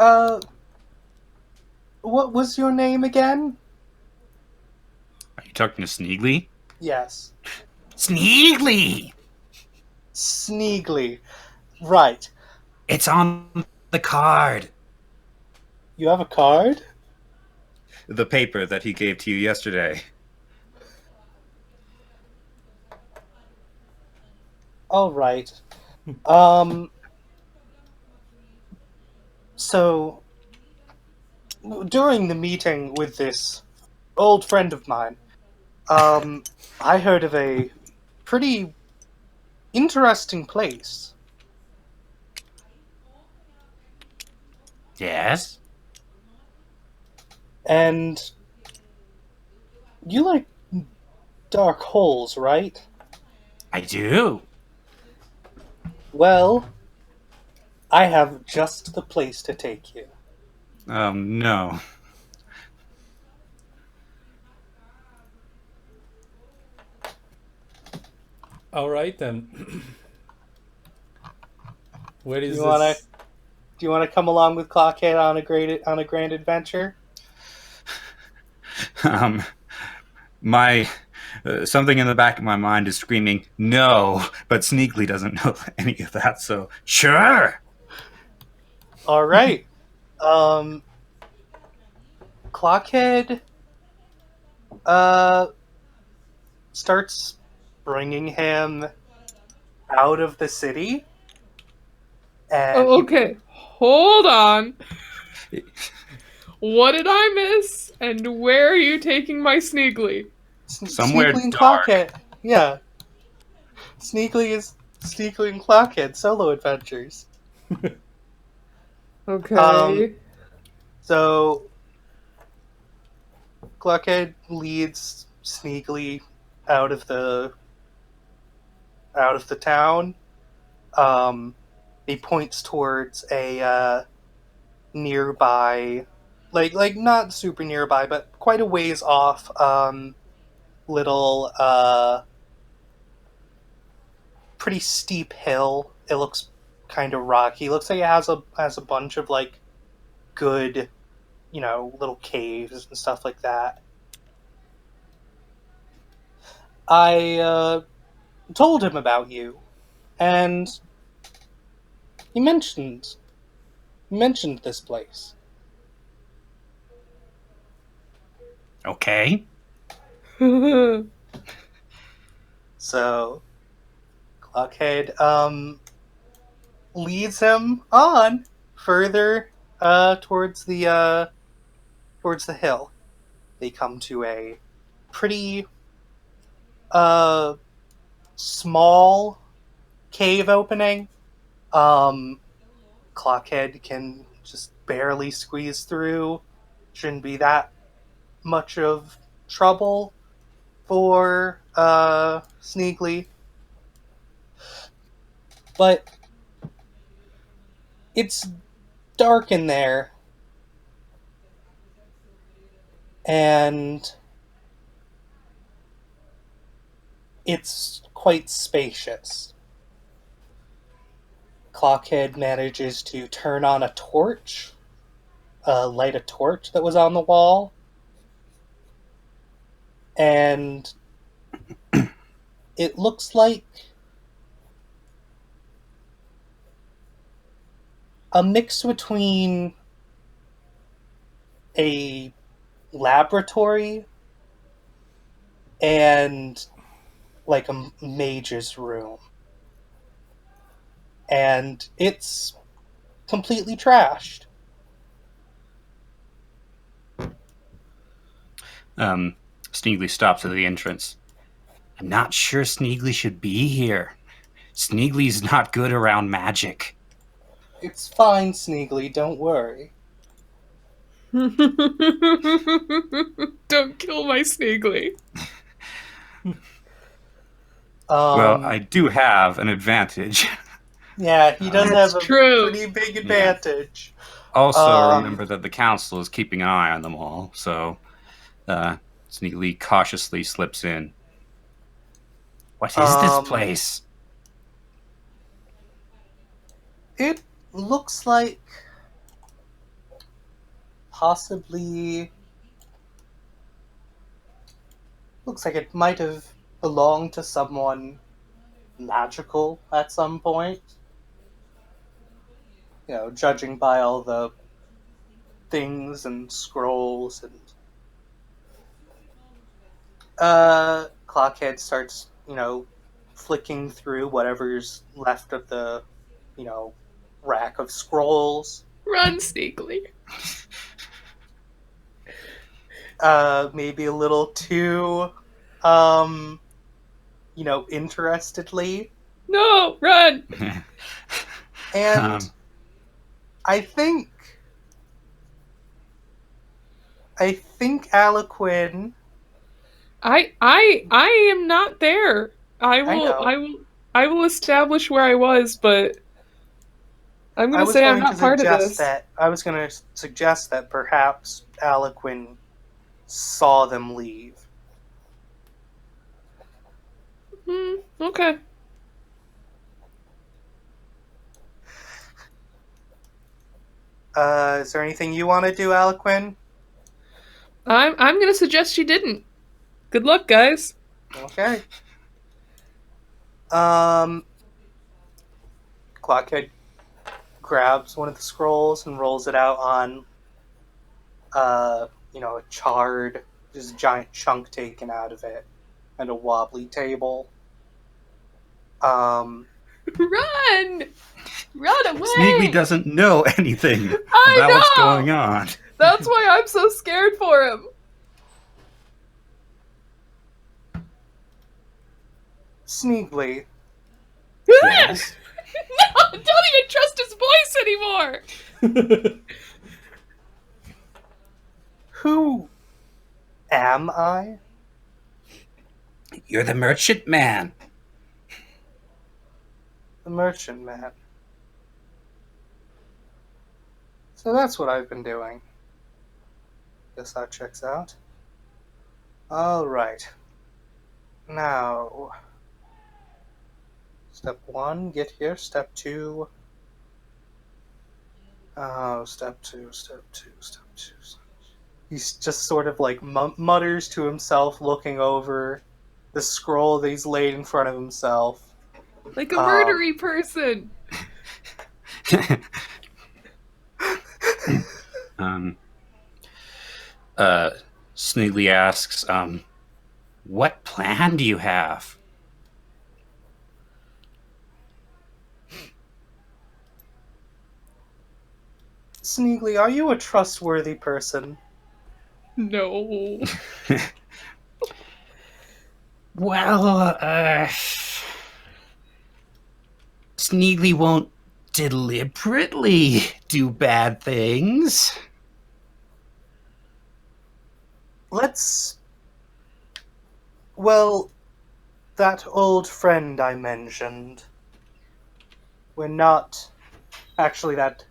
Uh, what was your name again? Are you talking to Sneegli? Yes. Sneegli! Sneegli. Right. It's on the card. You have a card? The paper that he gave to you yesterday. All right. Um, so, during the meeting with this old friend of mine, I heard of a pretty interesting place. Yes? And you like dark holes, right? I do. Well, I have just the place to take you. No. All right then. Where is You wanna this? do you wanna come along with Clockhead on a grand adventure? Um, my something in the back of my mind is screaming no, but Sneegli doesn't know any of that, so sure. All right. Um, Clockhead uh starts bringing him out of the city, and Oh, okay. Hold on. What did I miss? And where are you taking my Sneegli? Somewhere Sneakly and dark. Clockhead. Yeah, Sneakly and Clockhead solo adventures. Um, Okay. so Clockhead leads Sneakly out of the town. He points towards a nearby, like not super nearby, but quite a ways off. Little pretty steep hill. It looks kind of rocky. Looks like it has a bunch of like good, little caves and stuff like that. I told him about you, and he mentioned this place. Okay. So Clockhead leads him on further towards the hill. They come to a pretty uh small cave opening. Um, Clockhead can just barely squeeze through. Shouldn't be that much of trouble for Sneegli. But it's dark in there, and it's quite spacious. Clockhead manages to turn on a torch, light a torch that was on the wall, and it looks like a mix between a laboratory and like a mage's room. And it's completely trashed. Sneegli stops at the entrance. I'm not sure Sneegli should be here. Sneegli's not good around magic. It's fine, Sneegly, don't worry. Don't kill my Sneegli. Well, Um, I do have an advantage. yeah, he does That's have a true. pretty big advantage. Also, Um, remember that the council is keeping an eye on them all, so Sneegli cautiously slips in. What is this um, place? it looks like possibly... Looks like it might have belonged to someone magical at some point. You know, judging by all the things and scrolls and... Clockhead starts, flicking through whatever's left of the, rack of scrolls. Run, Sneegli. Maybe a little too, interestedly. No, run. And I think Aloquin... I am not there. I know. I will establish where I was, but I'm gonna say I'm not part of this. I was going to suggest that perhaps Aloquin saw them leave. Okay. Is there anything you want to do, Aloquin? I'm gonna suggest she didn't. Good luck, guys. Okay. Clockhead grabs one of the scrolls and rolls it out on, a charred, just giant chunk taken out of it, and a wobbly table. Run! Run away! Sneegli doesn't know anything I about know! what's going on. That's why I'm so scared for him. Sneegli. Yes. No, don't even trust his voice anymore. Who am I? You're the merchant man. The merchant man. So that's what I've been doing. Guess that checks out. Alright. Now... Step 1, get here. Step 2... Oh, step 2. He's just sort of like mutters to himself, looking over the scroll that he's laid in front of himself. Like a murdery person. Sneegli asks, what plan do you have? Sneegli, are you a trustworthy person? No. Well, Sneegli won't deliberately do bad things. Well, that old friend I mentioned, we're not actually that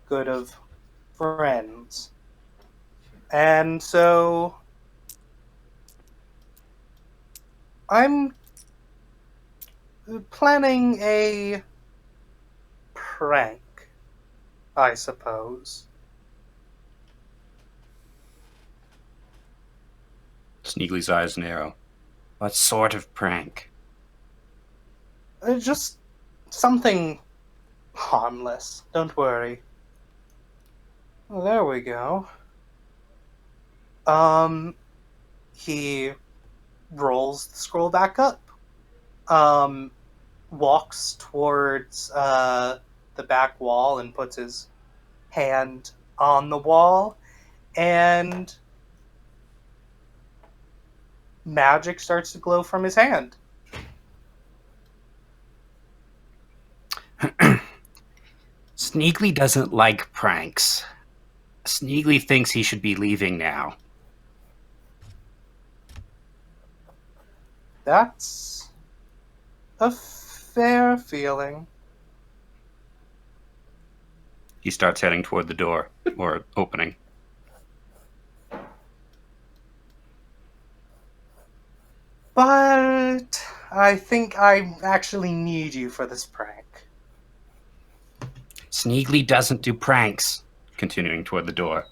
good of friends. And so I'm planning a prank, I suppose. Sneegli's eyes narrow. What sort of prank? Just something harmless. Don't worry. Well, there we go. He rolls the scroll back up. Walks towards the back wall and puts his hand on the wall, and magic starts to glow from his hand. Sneegli doesn't like pranks. Sneegli thinks he should be leaving now. That's a fair feeling. He starts heading toward the door, or opening. But I think I actually need you for this prank. Sneegli doesn't do pranks. Continuing toward the door.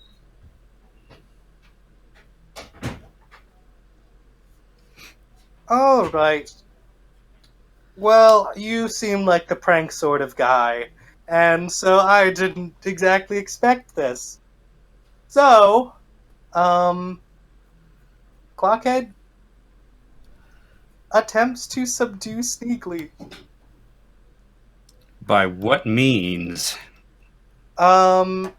All right. Well, you seem like the prank sort of guy, and so I didn't exactly expect this. So, Clockhead attempts to subdue Sneegli. By what means? Probably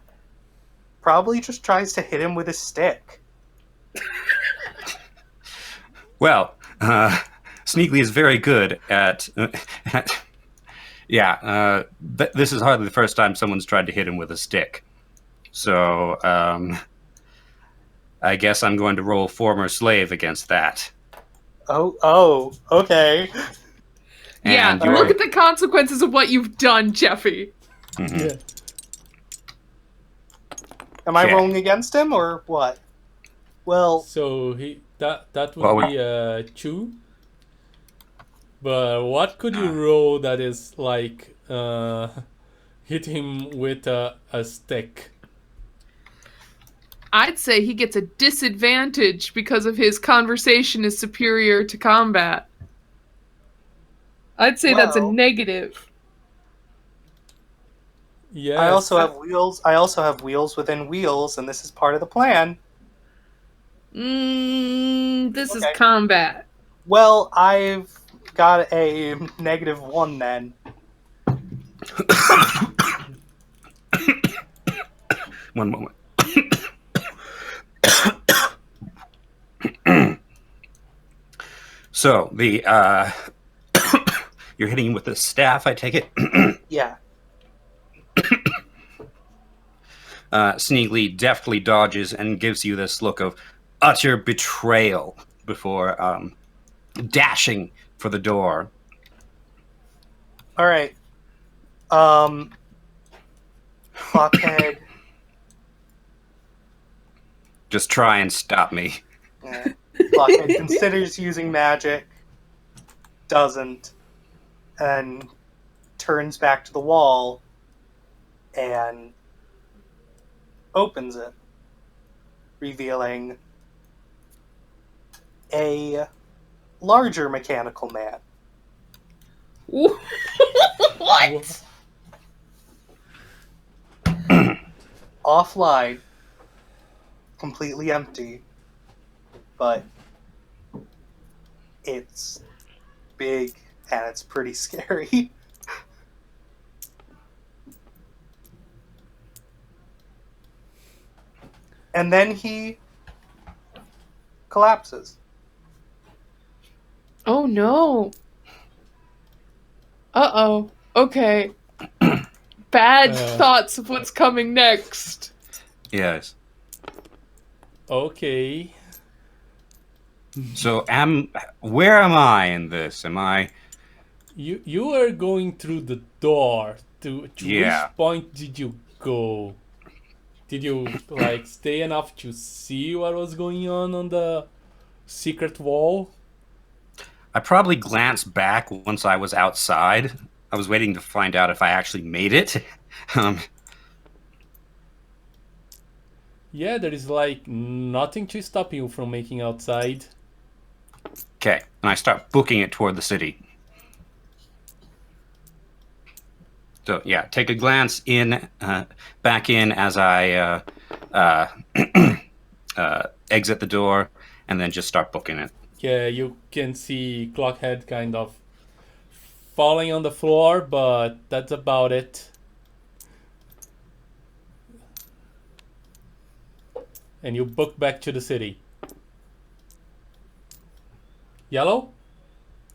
just tries to hit him with a stick. Well, Sneegli is very good at... this is hardly the first time someone's tried to hit him with a stick. So, I guess I'm going to roll former slave against that. Oh, okay. And yeah, look at the consequences of what you've done, Jeffy. Mm-hmm. Yeah. Am I Okay. rolling against him, or what? Well, So that would be a 2. But what could you roll that is like hit him with a stick? I'd say he gets a disadvantage because of his conversation is superior to combat. I'd say that's a Well- negative. Yes. I also have wheels. I also have wheels within wheels, and this is part of the plan. This is Okay. combat. Well, I've got a -1 then. One moment. So, the, you're hitting him with a staff, I take it? Yeah. Sneegli deftly dodges and gives you this look of utter betrayal before dashing for the door. All right. Clockhead. Just try and stop me. Yeah. Clockhead considers using magic, doesn't, and turns back to the wall and opens it, revealing a larger mechanical man. What? Offline, completely empty, but it's big and it's pretty scary. And then he collapses. Oh no. Uh-oh. Okay. Bad thoughts of what's coming next. Yes. Okay. So, where am I in this? Am I... You are going through the door. To Yeah. which point did you go? Did you like stay enough to see what was going on the secret wall? I probably glanced back once I was outside. I was waiting to find out if I actually made it. Yeah, there is like nothing to stop you from making outside. Okay, and I start booking it toward the city. So yeah, take a glance in, back in as I exit the door, and then just start booking it. Yeah, you can see Clockhead kind of falling on the floor, but that's about it. And you book back to the city. Yellow?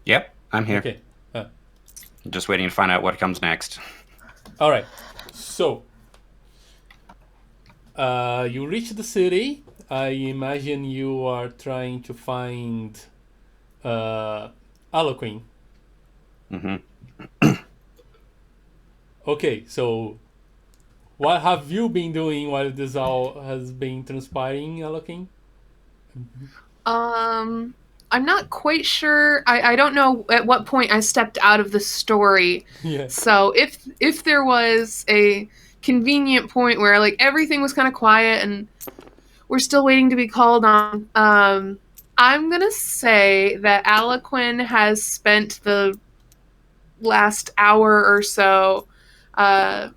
Yep, I'm here. Okay. Just waiting to find out what comes next. All right. So, you reach the city. I imagine you are trying to find Aloquin. Mm-hmm. Okay, so what have you been doing while this all has been transpiring, Aloquin? I'm not quite sure. I don't know at what point I stepped out of the story. Yeah. So if there was a convenient point where like everything was kind of quiet and we're still waiting to be called on, I'm going to say that Aloquin has spent the last hour or so at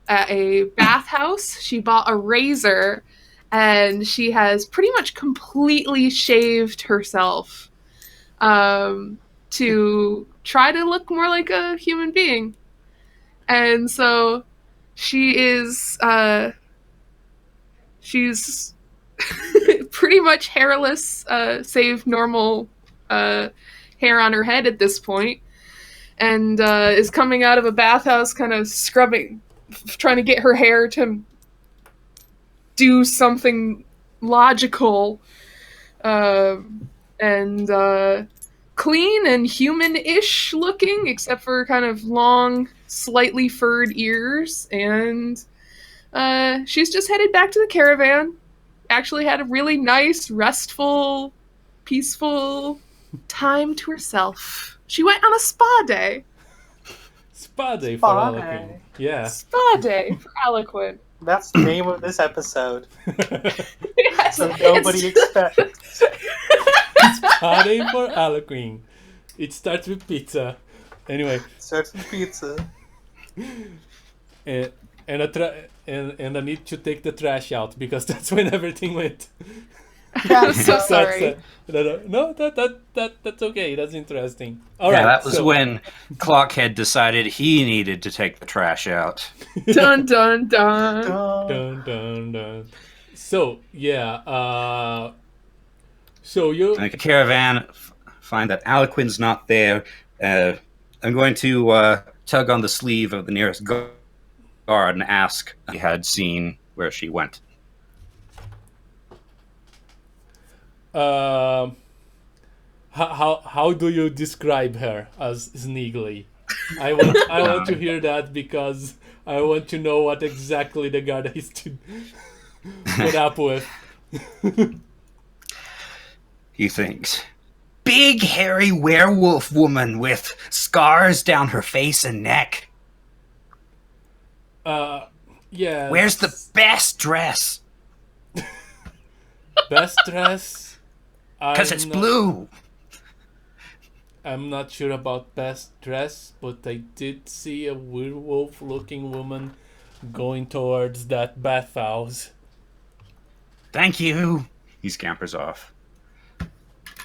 a bathhouse. She bought a razor, and she has pretty much completely shaved herself to try to look more like a human being. And so she is she's pretty much hairless, save normal hair on her head at this point, and is coming out of a bathhouse kind of scrubbing, trying to get her hair to do something logical, and clean and human-ish looking, except for kind of long, slightly furred ears. And she's just headed back to the caravan. Actually had a really nice, restful, peaceful time to herself. She went on a spa day. Spa day for Aloquin. Yeah. Spa day for Aloquin. That's the name of this episode. Yes, So nobody expects. Spa day for Aloquin. It starts with pizza. Anyway. Starts with pizza. And I need to take the trash out because that's when everything went. I'm so sorry. No, that's okay. That's interesting. All right. That was when Clockhead decided he needed to take the trash out. Dun dun dun. Dun dun dun. So yeah. So you Like a caravan, find that Aloquin's not there. I'm going to tug on the sleeve of the nearest guard and ask if he had seen where she went. How do you describe her as Sneegli? I want to hear that because I want to know what exactly the guard is to put up with. He thinks, big hairy werewolf woman with scars down her face and neck. Yeah. Where's the best dress? Best dress? Because it's blue. I'm not sure about best dress, but I did see a werewolf-looking woman going towards that bathhouse. Thank you. He scampers off.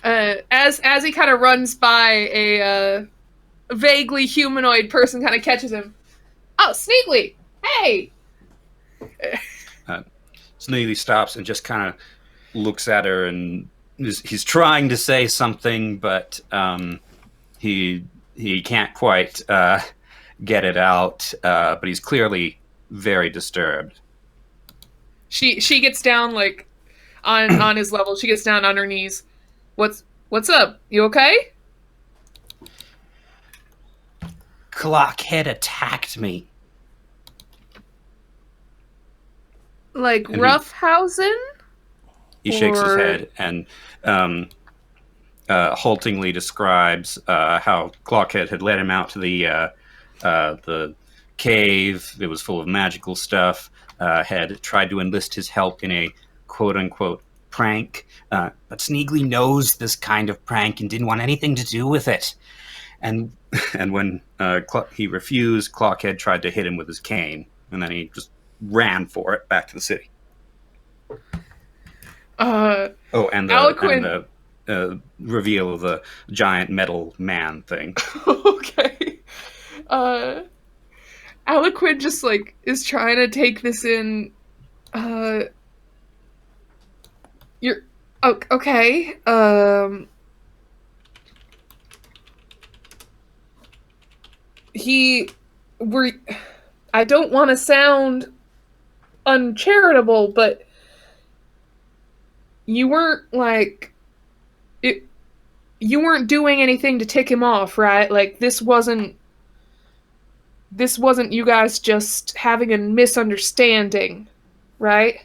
As he kind of runs by, a vaguely humanoid person kind of catches him. Oh, Sneegli! Hey! Sneegli stops and just kind of looks at her, and he's trying to say something, but he can't quite get it out. But he's clearly very disturbed. She gets down like on his level. She gets down on her knees. What's up? You okay? Clockhead attacked me. Like And roughhousing? He shakes his Or- head and haltingly describes how Clockhead had led him out to the cave. It was full of magical stuff. Had tried to enlist his help in a quote-unquote prank, but Sneegli knows this kind of prank and didn't want anything to do with it. And when he refused, Clockhead tried to hit him with his cane, and then he just ran for it back to the city. And Aloquin. the reveal of the giant metal man thing. Okay. Aloquin just like is trying to take this in. You're okay. I don't want to sound uncharitable, but you weren't like it. You weren't doing anything to tick him off, right? Like this wasn't you guys just having a misunderstanding, right?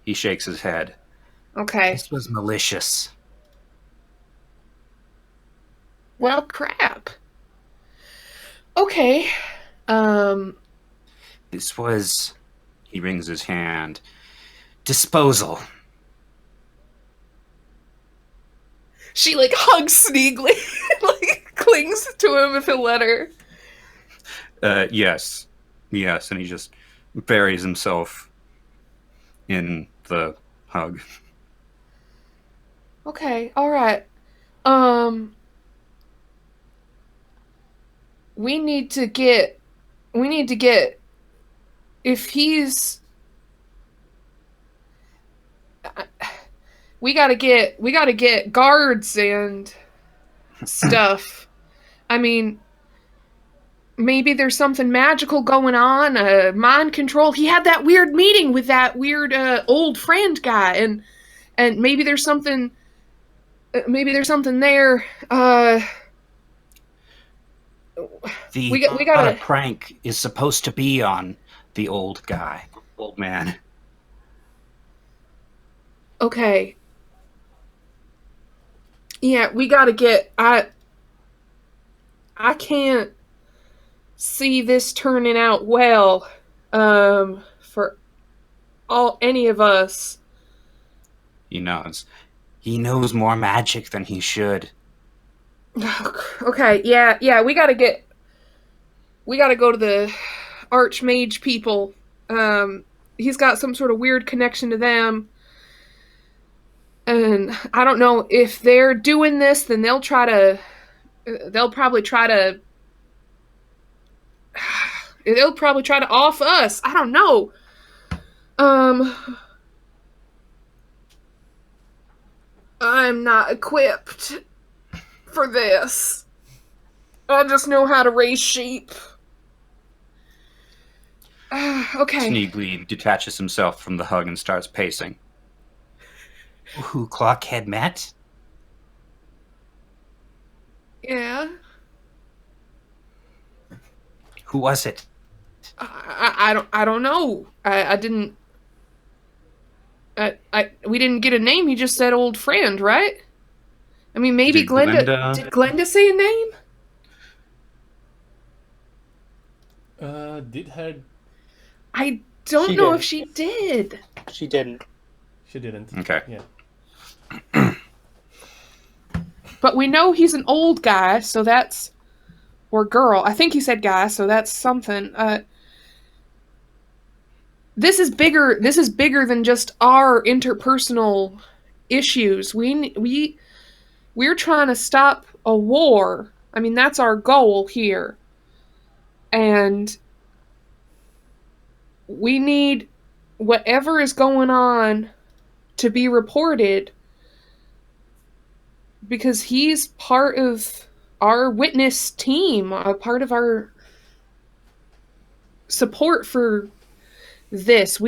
He shakes his head. Okay. This was malicious. Well, crap. Okay. This was, he wrings his hand, disposal. She like hugs Sneegli, like clings to him if he'll let her. Yes, and he just buries himself in the hug. Okay, all right. We need to get. If he's. We gotta get guards and stuff. I mean, maybe there's something magical going on, mind control. He had that weird meeting with that weird old friend guy, and maybe there's something. Maybe there's something there. We gotta. prank is supposed to be on the old man. Okay. Yeah, we gotta get. I can't see this turning out well. For any of us. He nods. He knows more magic than he should. Okay, yeah, we gotta go to the Archmage people. He's got some sort of weird connection to them. And I don't know if they're doing this, then they'll probably try to off us. I don't know. I'm not equipped for this. I just know how to raise sheep. Okay. Sneegli detaches himself from the hug and starts pacing. Who Clockhead met? Yeah. Who was it? I don't know. I didn't. We didn't get a name. He just said old friend, right? I mean, maybe Did Glenda. Did Glenda say a name? Did her? I don't She know did. if she did. She didn't. She didn't. Okay. Yeah. But we know he's an old guy, so that's... Or girl. I think he said guy, so that's something. This is bigger than just our interpersonal issues. We're trying to stop a war. I mean, that's our goal here. And we need whatever is going on to be reported, because he's part of our witness team, a part of our support for this.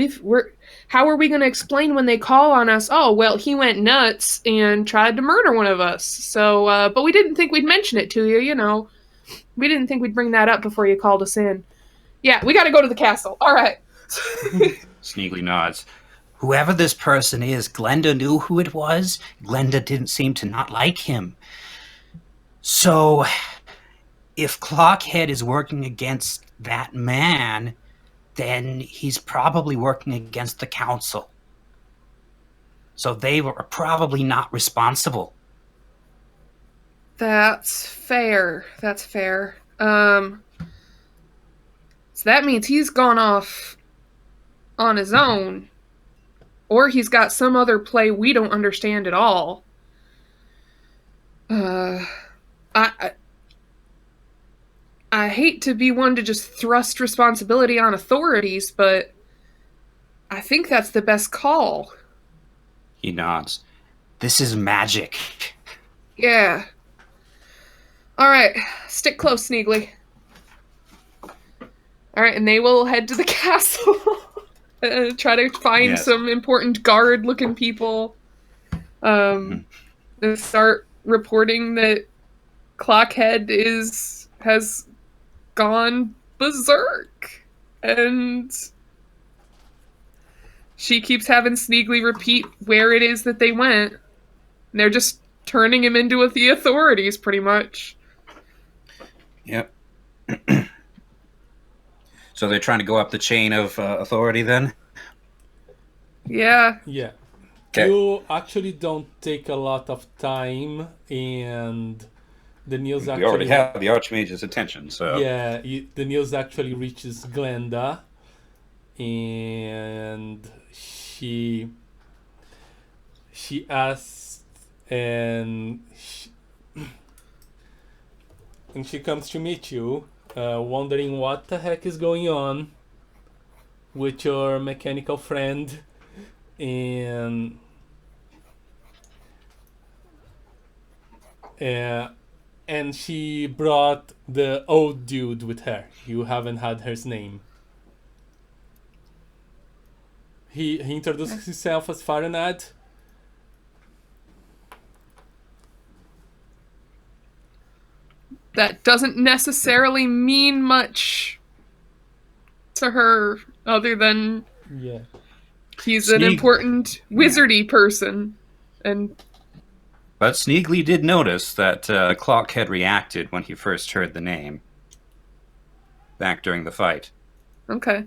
How are we going to explain when they call on us? Oh, well, he went nuts and tried to murder one of us. So, but we didn't think we'd mention it to you, you know. We didn't think we'd bring that up before you called us in. Yeah, we got to go to the castle. All right. Sneegli nods. Whoever this person is, Glenda knew who it was. Glenda didn't seem to not like him. So, if Clockhead is working against that man, then he's probably working against the council. So they were probably not responsible. That's fair. So that means he's gone off on his own. Or he's got some other play we don't understand at all. I hate to be one to just thrust responsibility on authorities, but I think that's the best call. He nods. This is magic. Yeah. Alright, stick close, Sneegli. Alright, and they will head to the castle. Try to find some important guard-looking people. And start reporting that Clockhead has gone berserk. And she keeps having Sneegli repeat where it is that they went. And they're just turning him into the authorities, pretty much. Yep. So they're trying to go up the chain of authority then? Yeah. Yeah. Okay. You actually don't take a lot of time, and the news We actually already have the Archmage's attention, so... Yeah, the news actually reaches Glenda, and she asks, and she comes to meet you, wondering what the heck is going on with your mechanical friend, and and she brought the old dude with her. You haven't had his name. He introduced himself as Fahrenheit. That doesn't necessarily mean much to her, other than Yeah. he's an Sneeg- important wizardy person. And But Sneegli did notice that Clockhead reacted when he first heard the name. Back during the fight. okay.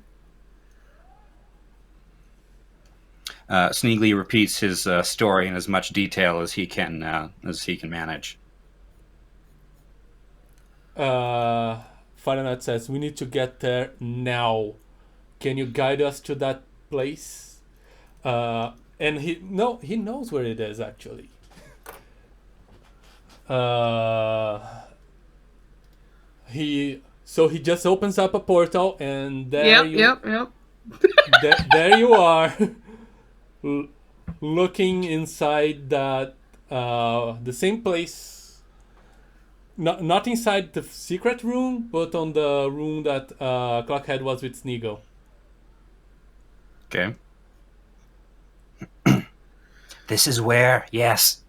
Sneegli repeats his story in as much detail as he can manage. Fahrenheit says, "We need to get there now. Can you guide us to that place?" And he knows where it is actually. He just opens up a portal, and there Yep. there you are, looking inside that the same place. Not inside the secret room, but on the room that Clockhead was with Sneegli. Okay. This is where, yes.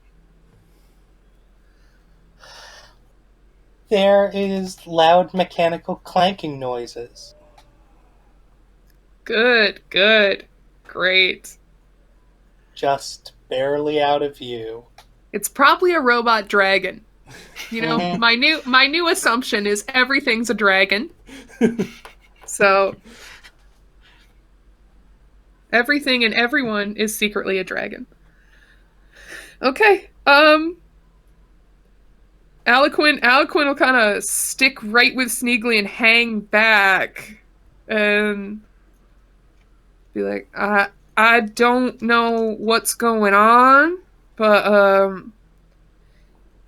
There is loud mechanical clanking noises. Good. Great. Just barely out of view. It's probably a robot dragon. You know, Mhm. my new assumption is everything's a dragon. So everything and everyone is secretly a dragon. Okay. Aloquin will kind of stick right with Sneegli and hang back and be like, I don't know what's going on, but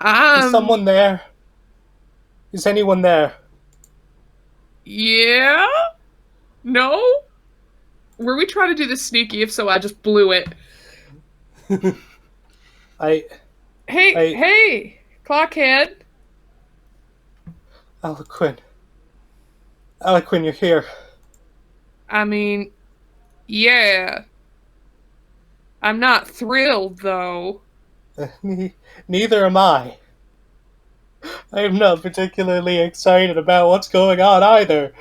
Is someone there? Is anyone there? Yeah? No? Were we trying to do this sneaky? If so, I just blew it. Hey, Clockhead. Aloquin, you're here. I mean, yeah. I'm not thrilled, though. Neither am I. I am not particularly excited about what's going on either.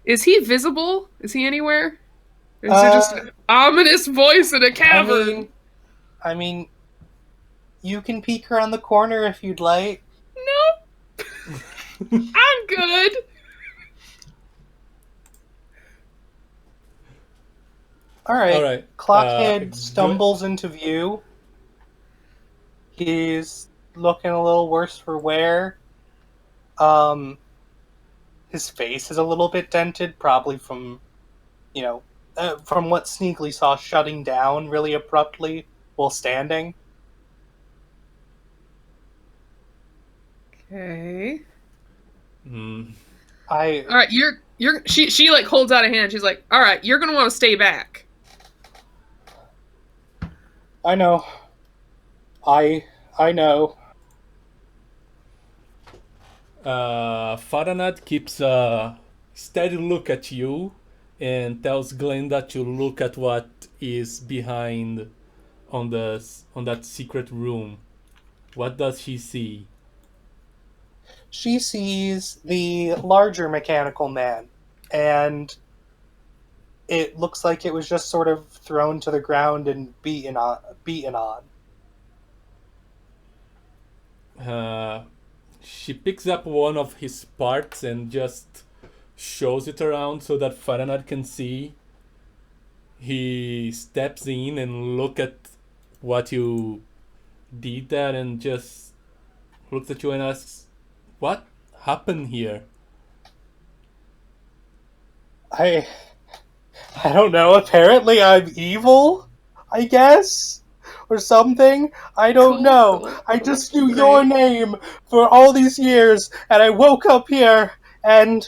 Is he visible? Is he anywhere? Or is it just an ominous voice in a cavern? I mean, you can peek around the corner if you'd like. Nope. I'm good. All right. Clockhead stumbles into view. He's looking a little worse for wear. His face is a little bit dented, probably from, from what Sneegli saw shutting down really abruptly while standing. Okay. Hmm. All right, she like holds out a hand. She's like, "All right, you're gonna want to stay back." I know. I know. Fahrenheit keeps a steady look at you and tells Glenda to look at what is behind on that secret room. What does she see? She sees the larger mechanical man, and it looks like it was just sort of thrown to the ground and beaten on. She picks up one of his parts and just shows it around so that Fahrenheit can see. he steps in and look at what you did there and just looks at you and asks, "What happened here?" I don't know. Apparently, I'm evil, I guess, or something. I don't know. I just knew your name for all these years, and I woke up here, and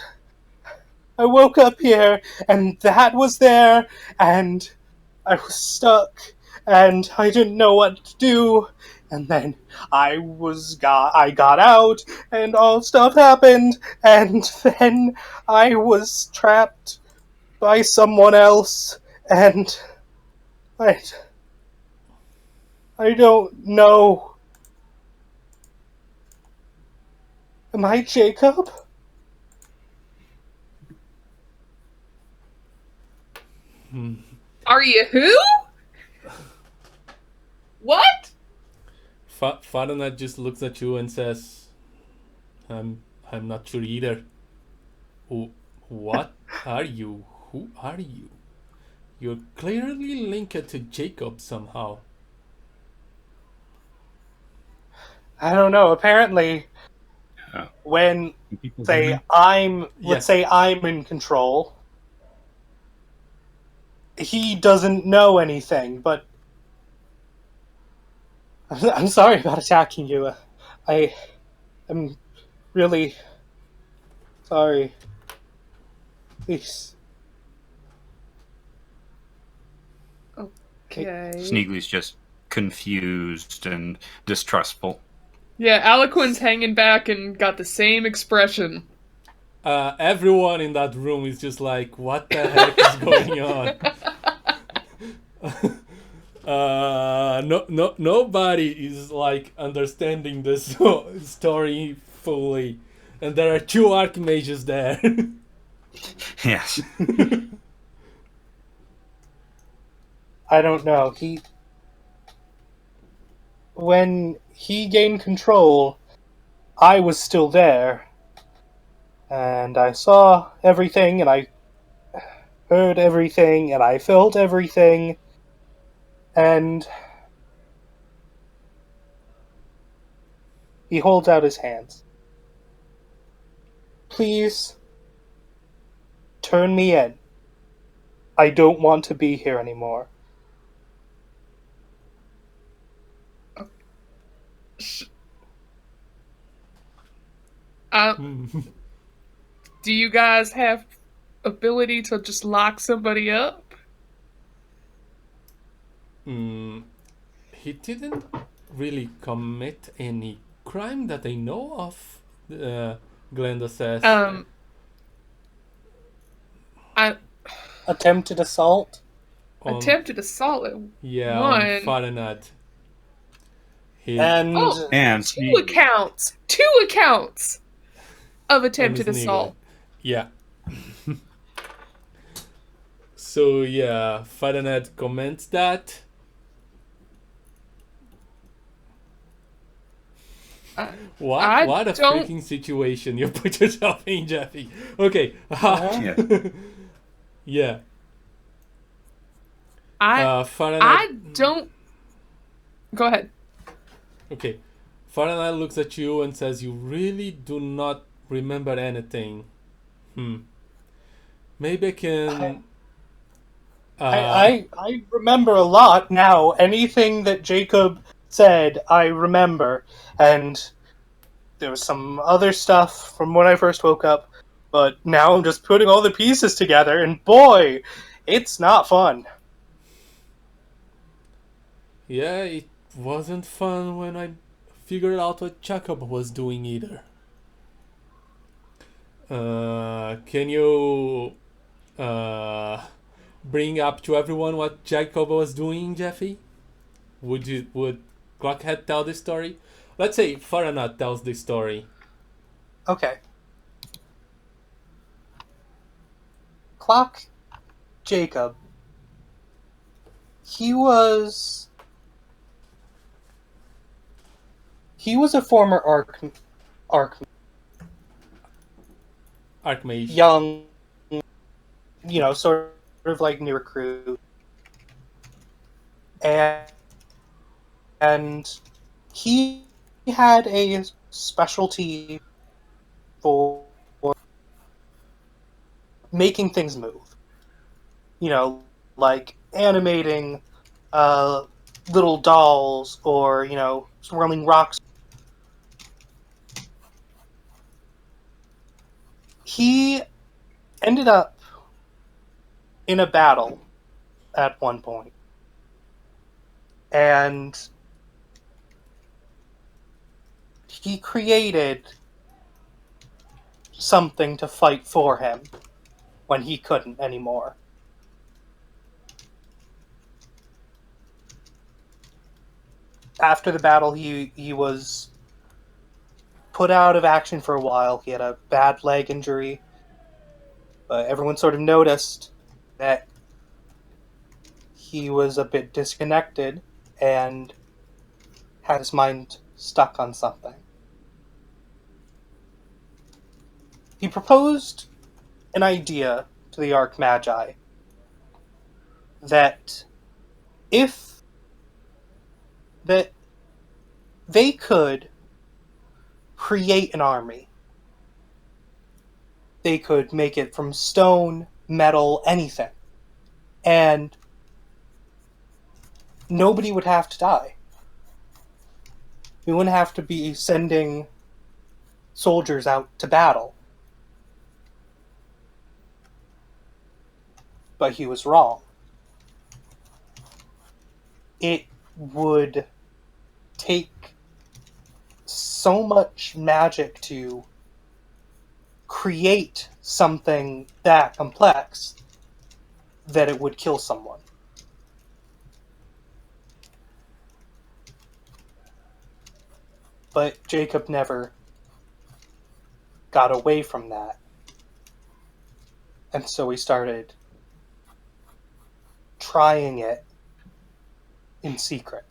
that was there, and I was stuck, and I didn't know what to do. And then I got out, and all stuff happened, and then I was trapped by someone else, and I don't know. Am I Jacob? Are you who? What? Fahrenheit just looks at you and says, I'm not sure either. What are you? Who are you? You're clearly linked to Jacob somehow. I don't know. Apparently, Oh. when People say hear me? I'm Yeah. let's say I'm in control, he doesn't know anything. But I'm sorry about attacking you. I am really sorry. Please. Okay. Sneegly's just confused and distrustful. Yeah, Aloquin's hanging back and got the same expression. Everyone in that room is just like, what the heck is going on? Nobody is like understanding this story fully, and there are 2 archmages there. Yes. I don't know. When he gained control, I was still there. And I saw everything, and I heard everything, and I felt everything. And he holds out his hands. Please, turn me in. I don't want to be here anymore. Do you guys have ability to just lock somebody up? He didn't really commit any crime that I know of, Glenda says. Attempted assault? Attempted assault at Yeah, one. on Fahrenheit. And... Oh, And two accounts of attempted and assault. Yeah. So yeah, Fahrenheit comments that. What a freaking situation you put yourself in, Jeffy. Okay. Yeah. I don't. Go ahead. Okay. Fahrenheit looks at you and says, "You really do not remember anything. Maybe I can." I remember a lot now. Anything that Jacob said, I remember. And there was some other stuff from when I first woke up, but now I'm just putting all the pieces together, and boy, it's not fun. Yeah, it wasn't fun when I figured out what Jacob was doing either. Can you bring up to everyone what Jacob was doing, Jeffy? Would Clockhead tell this story? Let's say Fahrenheit tells this story. Okay. Jacob. He was a former Archmage. young, sort of like new recruit. and he had a specialty for making things move. You know, like animating little dolls or, you know, swirling rocks. He ended up in a battle at one point, and he created something to fight for him when he couldn't anymore. After the battle, he was put out of action for a while. He had a bad leg injury, but everyone sort of noticed that he was a bit disconnected and had his mind stuck on something. He proposed an idea to the Archmagi that that they could create an army. They could make it from stone, metal, anything. And nobody would have to die. We wouldn't have to be sending soldiers out to battle. But he was wrong. It would take so much magic to create something that complex that it would kill someone. But Jacob never got away from that. And so he started trying it in secret.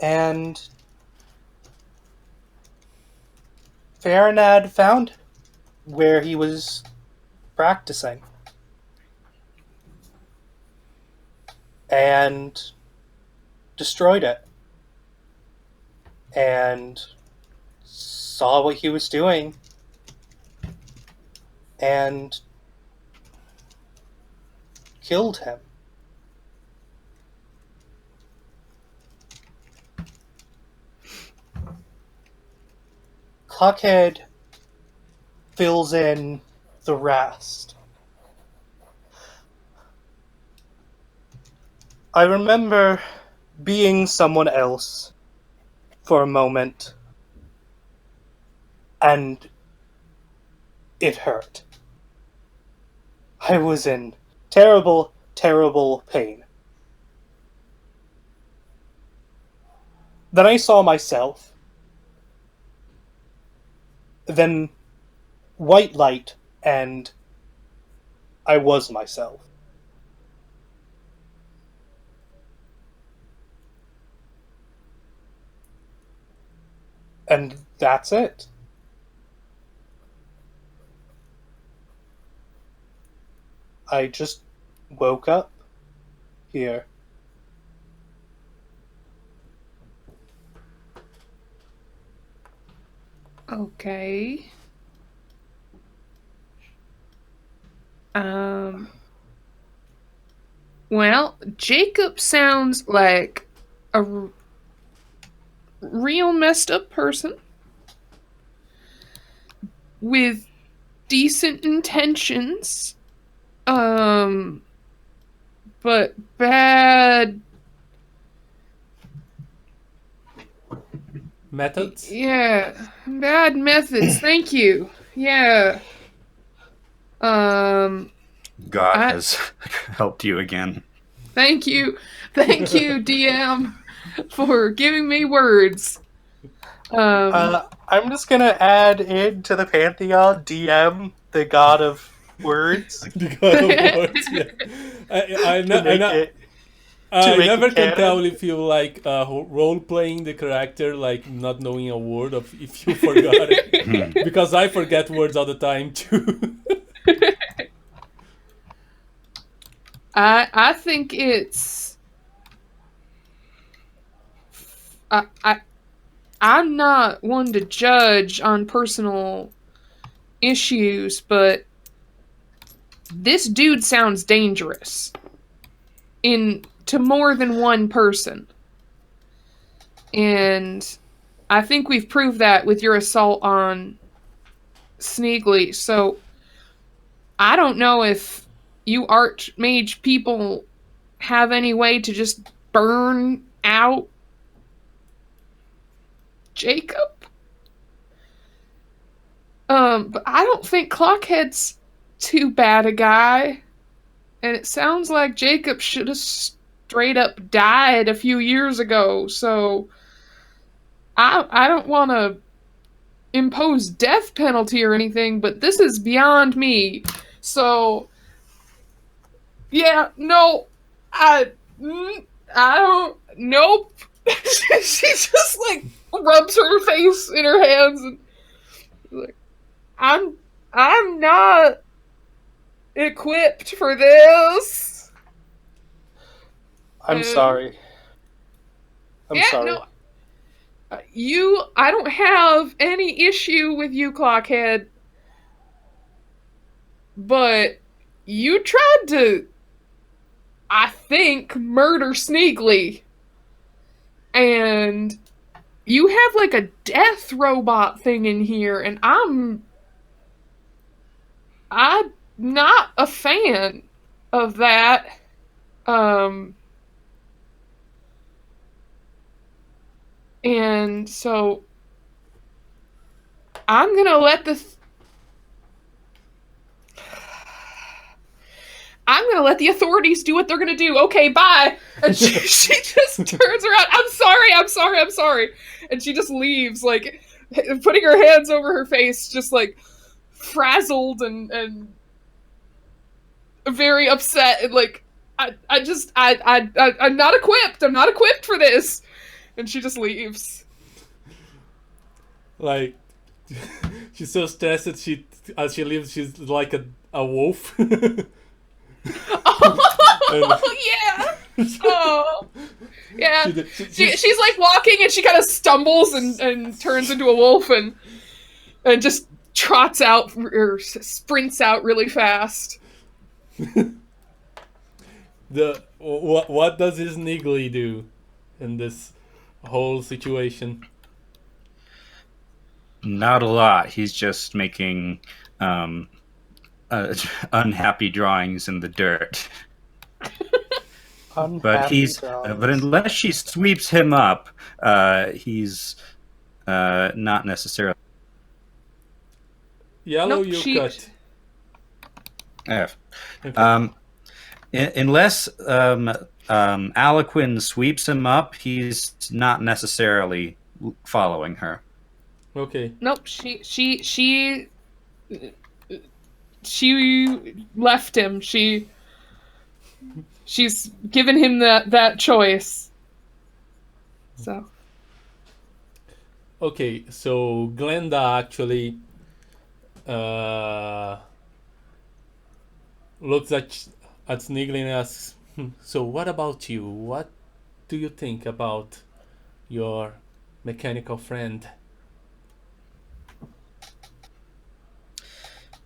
And Farinad found where he was practicing. And destroyed it. And saw what he was doing. And killed him. Clockhead fills in the rest. I remember being someone else for a moment, and it hurt. I was in terrible, terrible pain. Then I saw myself. Then white light, and I was myself. And that's it. I just woke up here. Okay. Well, Jacob sounds like a real messed up person with decent intentions, but bad methods. Yeah, bad methods. Thank you. Yeah. God has helped you again. Thank you, DM, for giving me words. I'm just gonna add into the pantheon DM, the god of words. The god of words. Yeah. I never can tell if you like role playing the character, like not knowing a word of if you forgot it, because I forget words all the time too. I think it's I'm not one to judge on personal issues, but this dude sounds dangerous to more than one person. And I think we've proved that with your assault on Sneegli. So I don't know if you archmage people have any way to just burn out Jacob. But I don't think Clockhead's too bad a guy. And it sounds like Jacob should have straight up died a few years ago. So I don't want to impose death penalty or anything, but this is beyond me. So yeah, no, I don't. Nope. She just like rubs her face in her hands and like, I'm not equipped for this. I'm sorry. I'm yeah, sorry. No, I don't have any issue with you, Clockhead, but you tried to, I think, murder Sneegli. And you have like a death robot thing in here, and I'm not a fan of that. And so I'm gonna let the authorities do what they're gonna do. Okay, bye. And she just turns around. I'm sorry. And she just leaves, like, putting her hands over her face, just like frazzled and very upset. And like, I'm not equipped. I'm not equipped for this. And she just leaves. Like, she's so stressed. As she leaves, she's like a wolf. Oh, yeah. Oh, yeah. She's like walking and she kind of stumbles and turns into a wolf and just trots out or sprints out really fast. What does his Sneegli do in this whole situation? Not a lot. He's just making unhappy drawings in the dirt. But unless she sweeps him up, he's not necessarily. Yellow, Nope, you cut. F. Okay. Unless Aloquin sweeps him up, he's not necessarily following her. Okay. Nope, she left him. She's given him that choice. So. Okay, so Glenda actually looks at Sneegli and asks, so what about you? What do you think about your mechanical friend?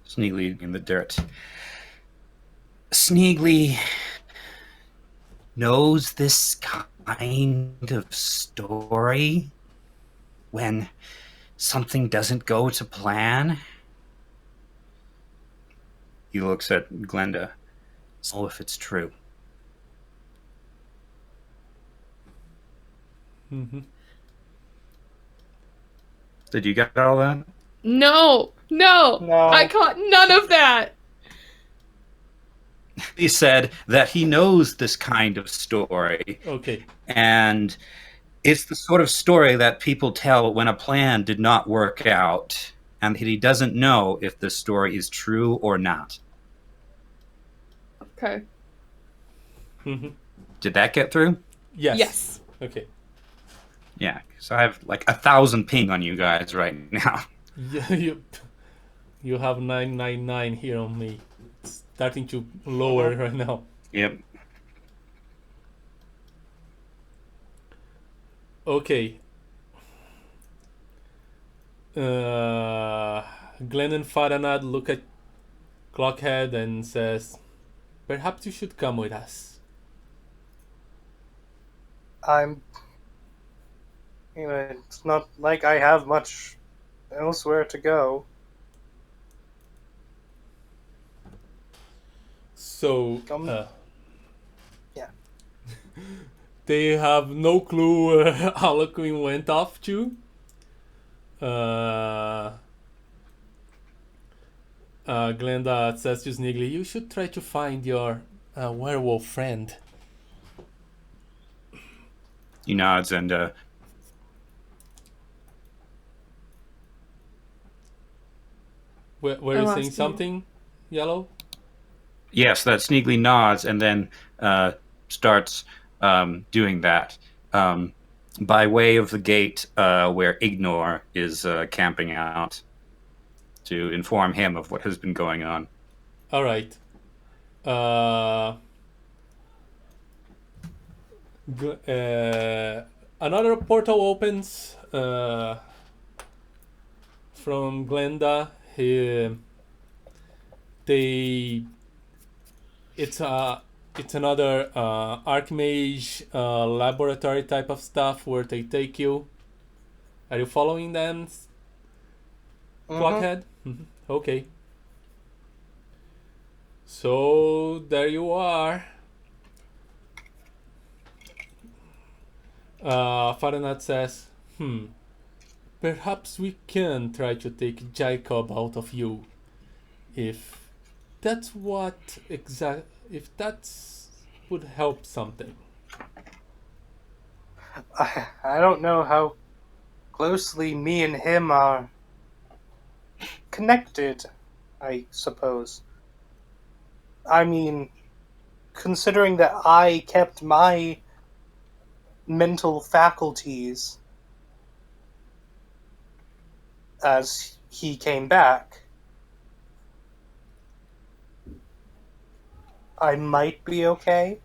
Sneegli in the dirt. Sneegli knows this kind of story when something doesn't go to plan. He looks at Glenda. So if it's true. Mm-hmm. Did you get all that? No. I caught none of that. He said that he knows this kind of story. Okay. And it's the sort of story that people tell when a plan did not work out, and he doesn't know if the story is true or not. Okay. Mm-hmm. Did that get through? Yes. Okay. Yeah, because I have like 1,000 ping on you guys right now. Yeah, you have 999 here on me. It's starting to lower right now. Yep. Okay. Glenn and Faranad look at Clockhead and says, "Perhaps you should come with us." I'm. It's not like I have much elsewhere to go. So, Yeah. they have no clue where Aloquin went off to. Glenda says to Sneegli, "You should try to find your werewolf friend." He nods and Were I you lost saying you. something, Yellow? yes, that Sneegli nods and then starts doing that by way of the gate where Ignore is camping out to inform him of what has been going on. All right. Another portal opens from Glenda. It's another Archmage laboratory type of stuff where they take you. Are you following them, Clockhead? Okay. So there you are. Fahrenheit says, perhaps we can try to take Jacob out of you. If that's if that's would help something. I don't know how closely me and him are connected, I suppose. I mean, considering that I kept my mental faculties as he came back, I might be okay.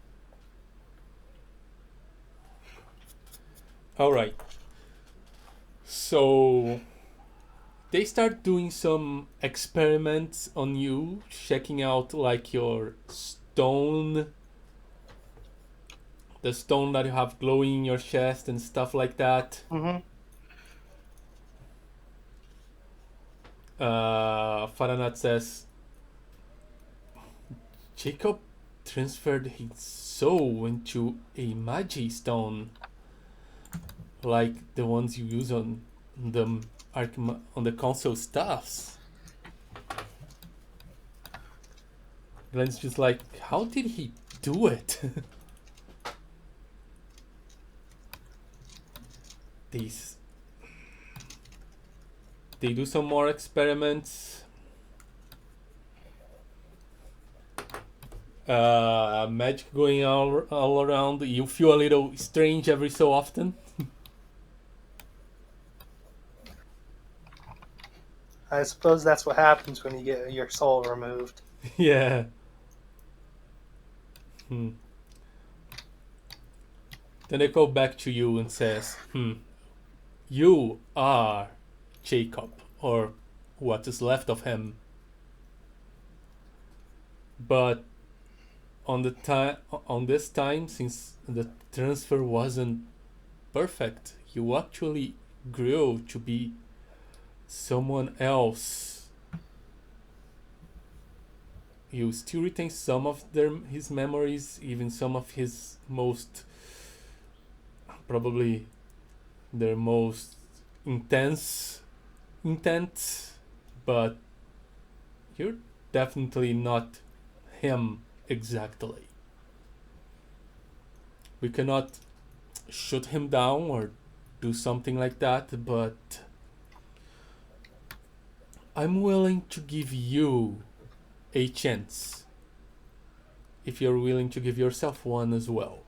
Alright. So they start doing some experiments on you, checking out like your stone, the stone that you have glowing in your chest and stuff like that. Faranat says, Jacob transferred his soul into a magi stone, like the ones you use on the on the console stuffs. Glenn's just like, how did he do it? They do some more experiments. Magic going all around. You feel a little strange every so often. I suppose that's what happens when you get your soul removed. Yeah. Then they go back to you and says, you are Jacob, or what is left of him. But on this time, since the transfer wasn't perfect, you actually grew to be someone else. You still retain some of his memories, even some of his probably their most intense intent, but you're definitely not him exactly. We cannot shoot him down or do something like that, but I'm willing to give you a chance if you're willing to give yourself one as well.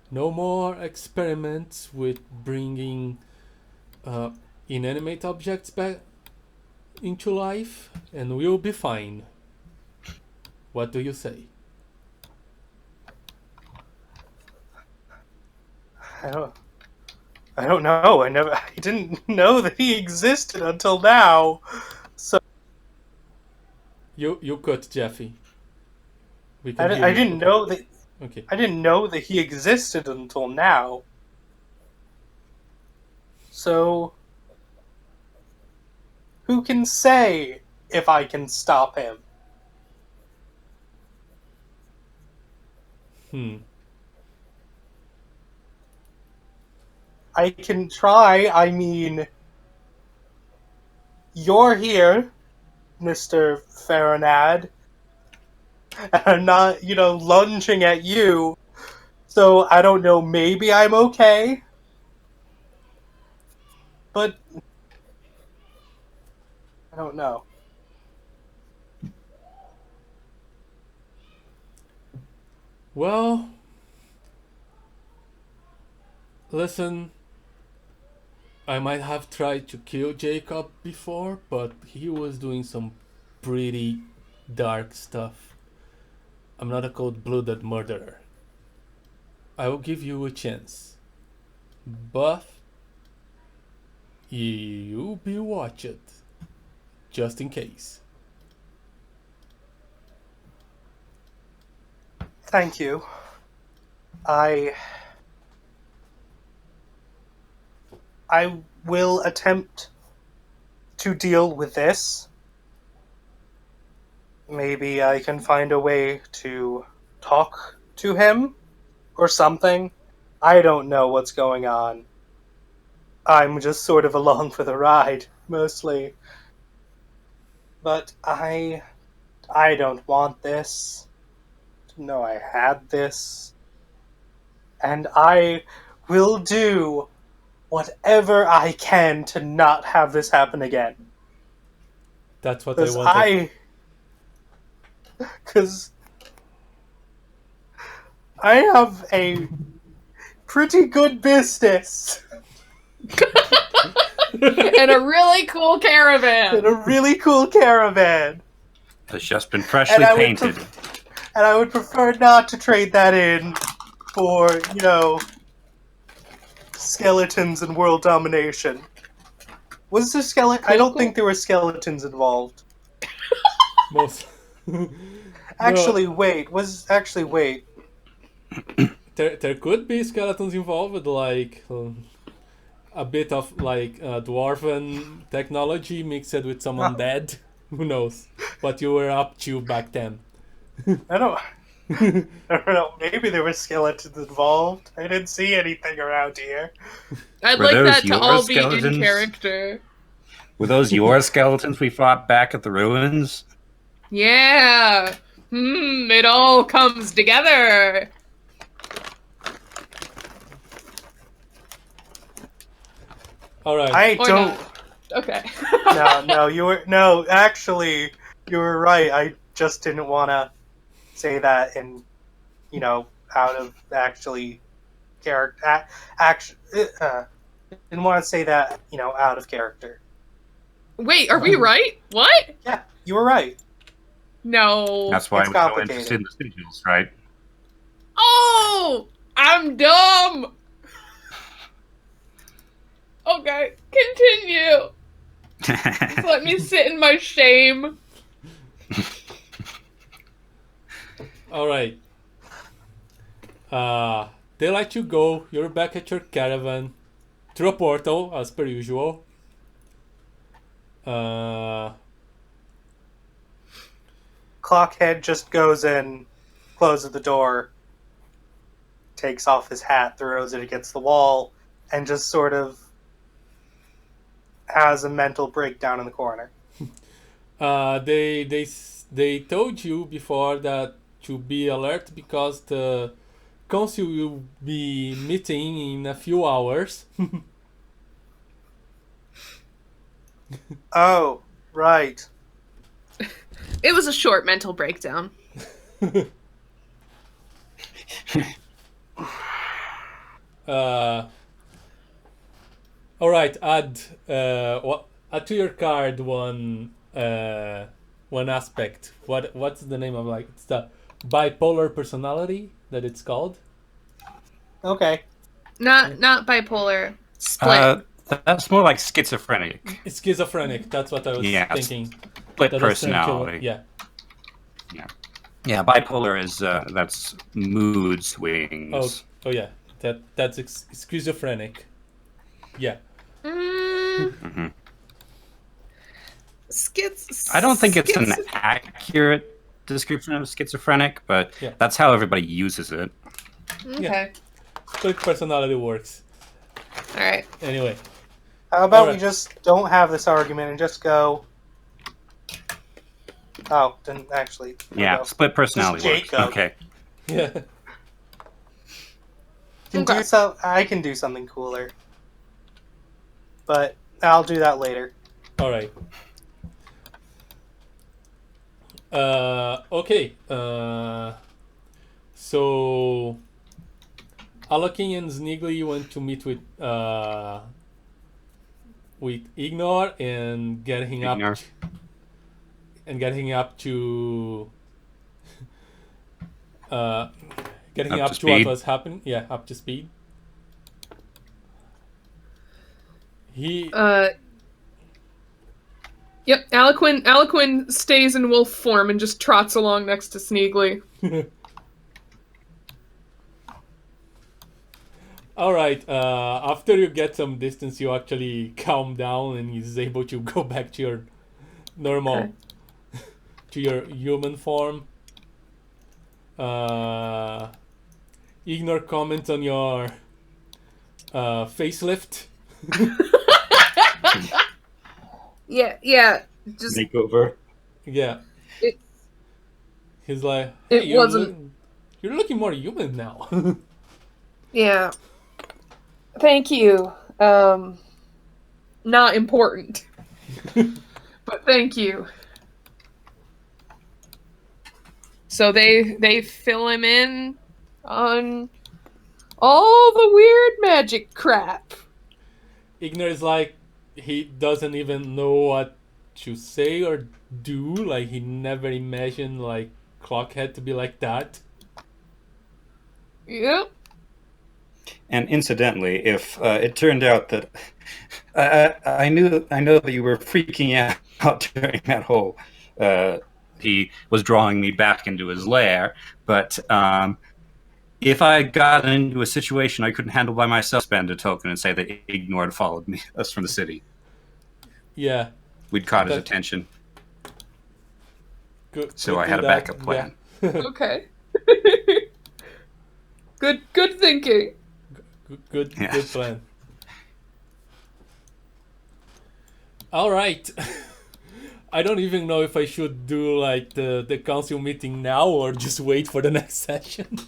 No more experiments with bringing inanimate objects back into life, and we'll be fine. What do you say? I don't know. I didn't know that he existed until now. So You cut Jeffy. We can hear I you. didn't know that. Okay. I didn't know that he existed until now. So who can say if I can stop him? I can try. I mean, you're here, Mr. Farinad, and I'm not, lunging at you. So I don't know. Maybe I'm okay, but I don't know. Well, listen, I might have tried to kill Jacob before, but he was doing some pretty dark stuff. I'm not a cold-blooded murderer. I will give you a chance. But you be watched. Just in case. Thank you. I will attempt to deal with this. Maybe I can find a way to talk to him or something. I don't know what's going on. I'm just sort of along for the ride, mostly. But I don't want this. No, I had this. And I will do whatever I can to not have this happen again. That's what I wanted. Because I have a pretty good business. And a really cool caravan. And a really cool caravan. It's just been freshly painted. And I would prefer not to trade that in for, skeletons and world domination. Was there skeleton? I don't think there were skeletons involved. Most. Actually, wait. There could be skeletons involved, like a bit of like dwarven technology mixed with some undead. Who knows what you were up to back then? I don't know. Maybe there were skeletons involved. I didn't see anything around here. I'd Were like those that to your all be in skeletons? character. Were those your skeletons we fought back at the ruins? Yeah. It all comes together. All right. I Or don't. not. Okay. Actually, you were right. I just didn't want to say that in, out of actually character. Didn't want to say that, out of character. Wait, are we right? What? Yeah, you were right. No. That's why It's we don't complicated. interest in the sigils, right? Oh! I'm dumb! Okay, continue. Just let me sit in my shame. All right. They let you go. You're back at your caravan through a portal, as per usual. Clockhead just goes in, closes the door, takes off his hat, throws it against the wall, and just sort of has a mental breakdown in the corner. They told you before that to be alert because the council will be meeting in a few hours. Oh, right. It was a short mental breakdown. All right, add to your card one aspect. What's the name of it's the bipolar personality that it's called. Okay. not bipolar. Split. That's more like schizophrenic. It's schizophrenic. That's what I was thinking. Split That personality. Yeah. Yeah, bipolar is that's mood swings. Oh yeah. That's schizophrenic. Yeah. Mm-hmm. I don't think it's an accurate description of schizophrenic, but that's how everybody uses it. Okay. Yeah. Split personality works. All right. Anyway. How about we just don't have this argument and just go... Oh, didn't actually... Yeah, split personality works. Okay. Yeah. I can do something cooler. But I'll do that later. All right. Okay. So Aloquin and Sneegli went to meet with Ignore and getting up to getting up to what was happening. Yeah, up to speed. Yep, Aloquin stays in wolf form and just trots along next to Sneegli. All right. After you get some distance, you actually calm down and he's able to go back to your normal, to your human form. Ignore comments on your facelift. Yeah. Just makeover. Yeah. He's like, hey, you're looking more human now. Yeah. Thank you. Not important. But thank you. So they fill him in on all the weird magic crap. Ignore is like, he doesn't even know what to say or do. Like, he never imagined like Clockhead to be like that. Yep. And incidentally, if it turned out that I know that you were freaking out during that whole he was drawing me back into his lair, but if I got into a situation I couldn't handle by myself, spend a token and say that Ignore had followed us from the city. Yeah. We'd caught his attention. So I had a backup plan. Yeah. Okay. Good thinking. Good plan. All right. I don't even know if I should do like the council meeting now or just wait for the next session.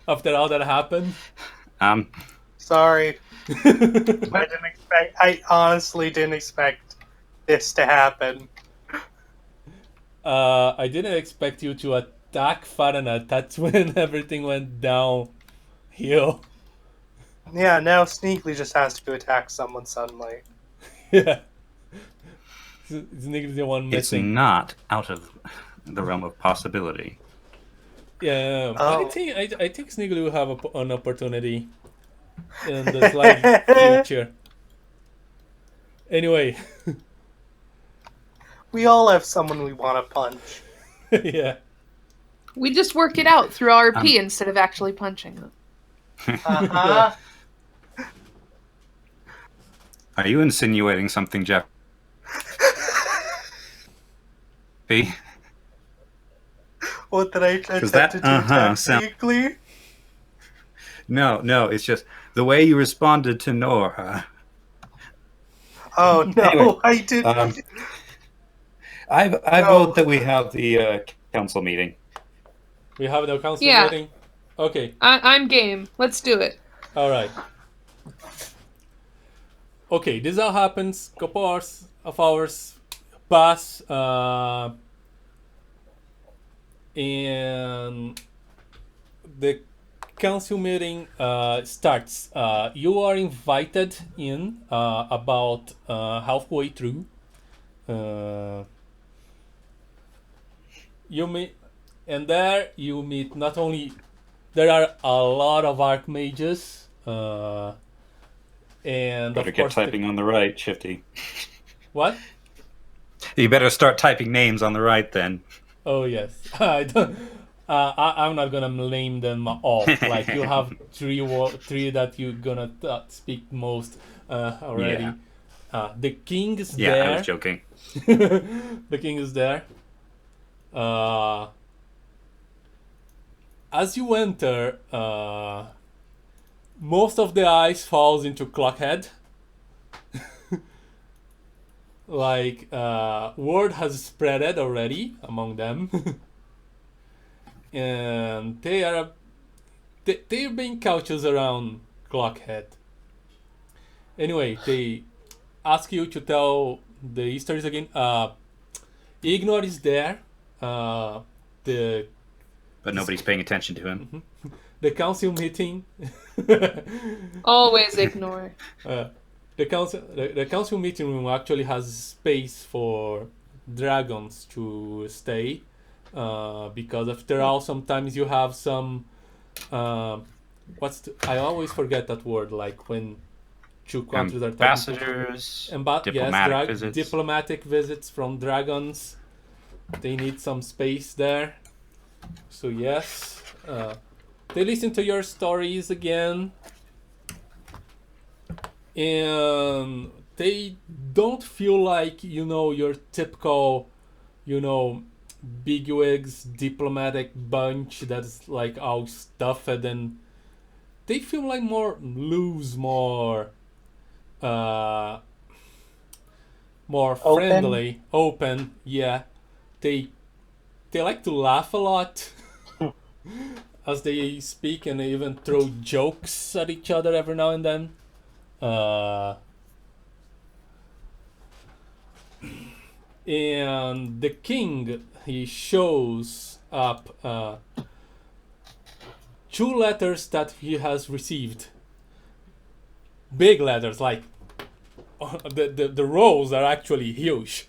After all that happened. Sorry. I honestly didn't expect this to happen. I didn't expect you to attack Fahrenheit. That's when everything went downhill. Yeah, now Sneegli just has to attack someone suddenly. Yeah. Sneegli the one missing. It's not out of the realm of possibility. Yeah, I think Sneegli will have an opportunity in the slight future. Anyway. We all have someone we want to punch. Yeah. We just work it out through RP instead of actually punching them. Uh-huh. Are you insinuating something, Jeff? What did I attempt to do technically? No, it's just the way you responded to Nora. Oh, no, Anyway, I didn't. I vote that we have the council meeting. We have the council meeting? Okay. I'm game. Let's do it. All right. Okay, this all happens. Couple of hours pass. And the council meeting starts. You are invited in about halfway through. You meet not only there are a lot of archmages, and Better of get course, typing on the right, Shifty. what? You better start typing names on the right then. Oh yes, I don't. I'm not gonna name them off. Like you have three that you're gonna speak most already. The king is Yeah, there. I was joking. The king is there. As you enter, most of the ice falls into Clockhead. Like word has spreaded already among them, and they're being cautious around Clockhead. Anyway, they ask you to tell the histories again. Ignore is there. The But nobody's paying attention to him. the council meeting. Always ignore. The council meeting room actually has space for dragons to stay, because after all, sometimes you have some. I always forget that word. Like when two countries are talking. Ambassadors, diplomatic visits. Diplomatic visits from dragons. They need some space there. So yes, they listen to your stories again. And they don't feel like, your typical, bigwigs diplomatic bunch that's like all stuffed, and they feel like more loose, more friendly, open. Yeah, they like to laugh a lot as they speak, and they even throw jokes at each other every now and then. And the king, he shows up two letters that he has received. Big letters, like the rolls are actually huge.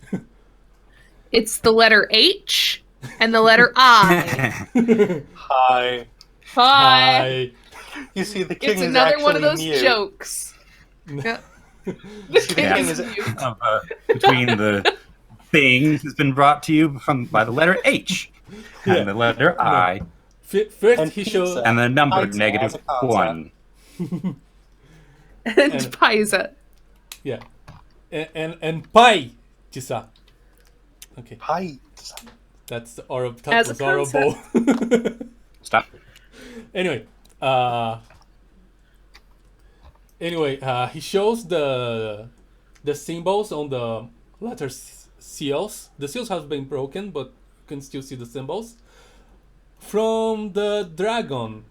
It's the letter H and the letter I. Hi. Hi. You see, the king It's is another actually one of those mute. jokes. Yeah. The king is mute. Between the thing has been brought to you by the letter H and the letter I First, And he pizza. shows and the number Pizza as a -1. And Paisa. yeah, and pie, Chisa. Okay, Hi. that's horrible. That As a was horrible. Stop. Anyway, he shows the symbols on the letter seals. The seals have been broken, but you can still see the symbols from the dragon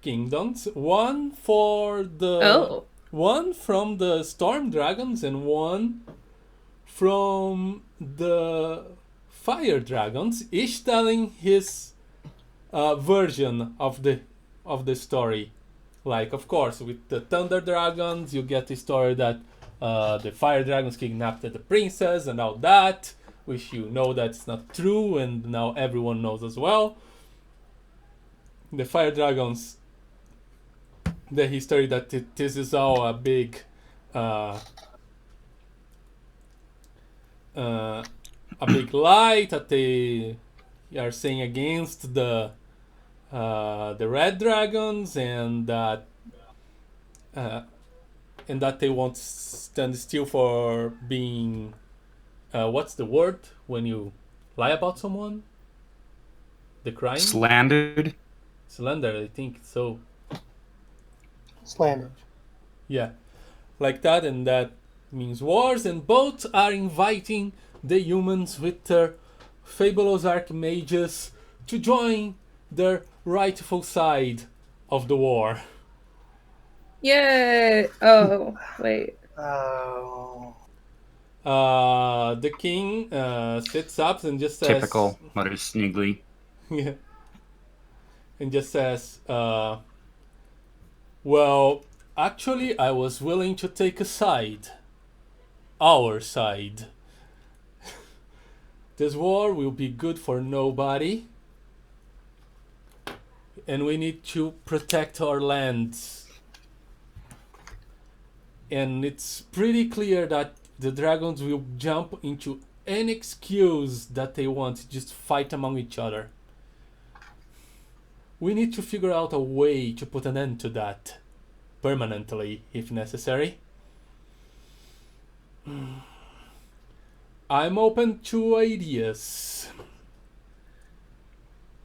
kingdoms. One from the storm dragons and one from the fire dragons, each telling his version of the story. Like, of course, with the thunder dragons, you get the story that the fire dragons kidnapped the princess and all that, which that's not true, and now everyone knows as well. The fire dragons, the history that this is all a big lie that they are saying against the red dragons, and that they won't stand still for being what's the word when you lie about someone? The crime? Slandered. Slander, I think so. Slander. Yeah, like that, and that means wars, and both are inviting the humans with their fabulous archmages to join their rightful side of the war. Yay! Oh, wait. Oh. The king sits up and just says... Typical, mutters Sneegli. Yeah. And just says, well, actually, I was willing to take a side. Our side. This war will be good for nobody. and we need to protect our lands. And it's pretty clear that the dragons will jump into any excuse that they want to just fight among each other. We need to figure out a way to put an end to that, permanently, if necessary. I'm open to ideas.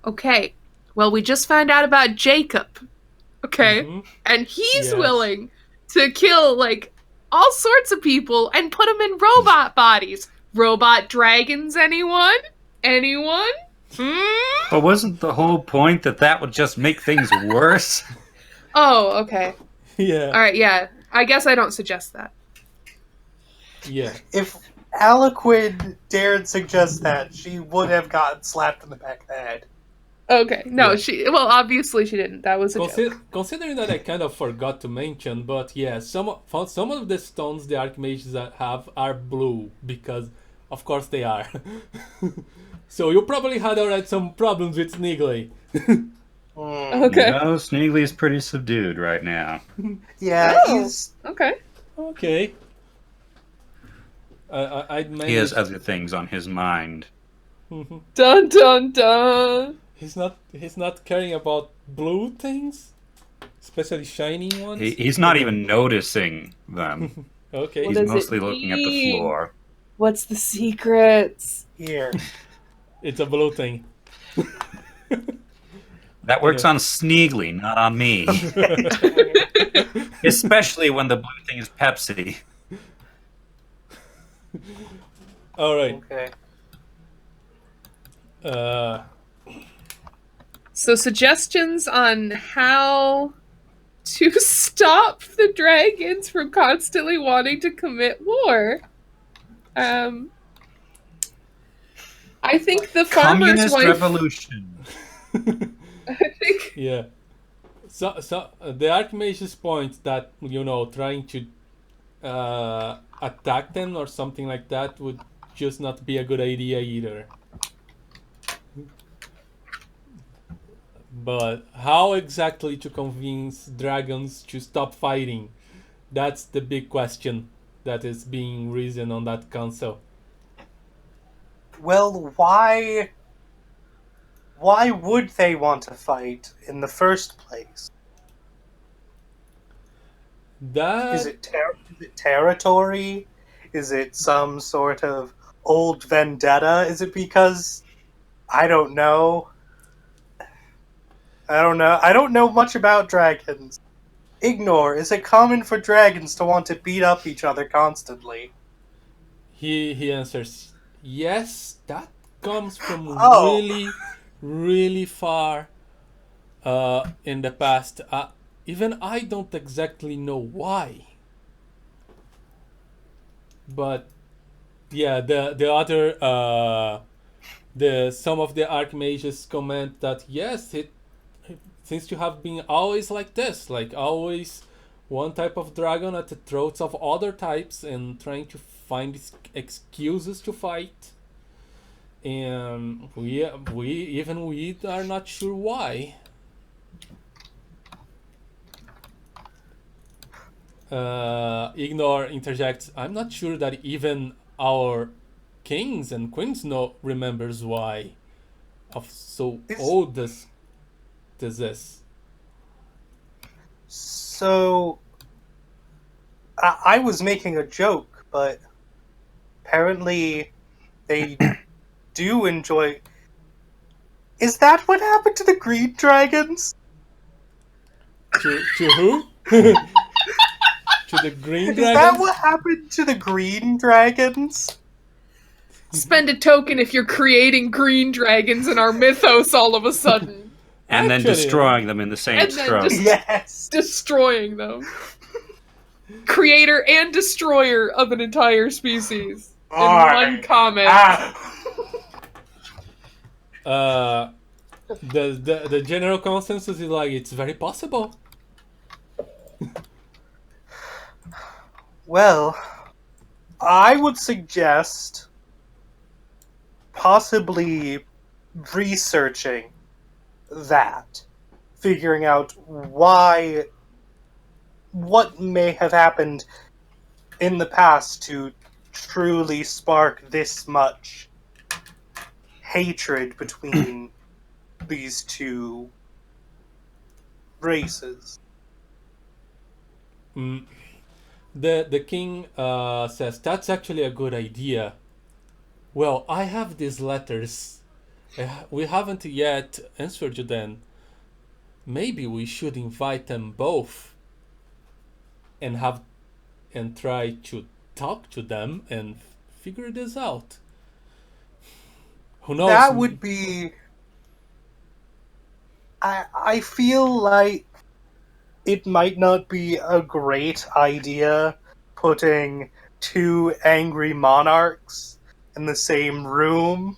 Okay. Well, we just found out about Jacob. Okay? Mhm. And he's Yes. willing to kill, like, all sorts of people and put them in robot bodies. Robot dragons, anyone? Anyone? Hmm? But wasn't the whole point that would just make things worse? Oh, okay. Yeah. Alright, yeah. I guess I don't suggest that. Yeah. If Aloquin dared suggest that, she would have gotten slapped in the back of the head. Yeah. Okay. No, well, obviously she didn't. That was a joke. Considering that I kind of forgot to mention, but yeah, some of the stones the archmages have are blue because, of course, they are. So you probably had already some problems with Sneegli. Okay. No, Sneegly's pretty subdued right now. Yeah, Oh. he's... Okay. Okay. I'd He manage. has other things on his mind. Dun dun dun. He's not caring about blue things, especially shiny ones. He's not even noticing them. Okay. What He's does it mostly looking at the mean? floor. What's the secrets? here. It's a blue thing. That works on Sneegly, not on me. Especially when the blue thing is Pepsi. All right. Okay. So suggestions on how to stop the dragons from constantly wanting to commit war. I think the farmer's Communist wife. revolution. I think Yeah. So the archmage's point that trying to attack them or something like that would just not be a good idea either. But how exactly to convince dragons to stop fighting? That's the big question that is being reasoned on that council. Well, why would they want to fight in the first place? That Is it territory? Is it some sort of old vendetta? Is it because I don't know? I don't know much about dragons. Ignore. Is it common for dragons to want to beat up each other constantly? he answers yes. That comes from Oh. really far in the past. Even I don't exactly know why. But yeah, the other some of the archmages comment that yes, it seems to have been always like this, like always one type of dragon at the throats of other types and trying to find excuses to fight. And we are not sure why. Ignore interjects. I'm not sure that even our kings and queens remembers why. Of so old this is. So, I was making a joke, but apparently they do enjoy... Is that what happened to the green dragons? To who? To the green Is dragons? that what happened to the green dragons? spend a token if you're creating green dragons in our mythos all of a sudden. And then Actually, destroying them in the same And then stroke. just- Yes. Destroying them. Creator and destroyer of an entire species. In one comment. The general consensus is like it's very possible. Well, I would suggest possibly researching that figuring out what may have happened in the past to truly spark this much hatred between these two races. The king says, that's actually a good idea. Well, I have these letters. We haven't yet answered you then. Maybe we should invite them both and try to talk to them and figure this out. Who knows? That would be... I feel like it might not be a great idea putting two angry monarchs in the same room,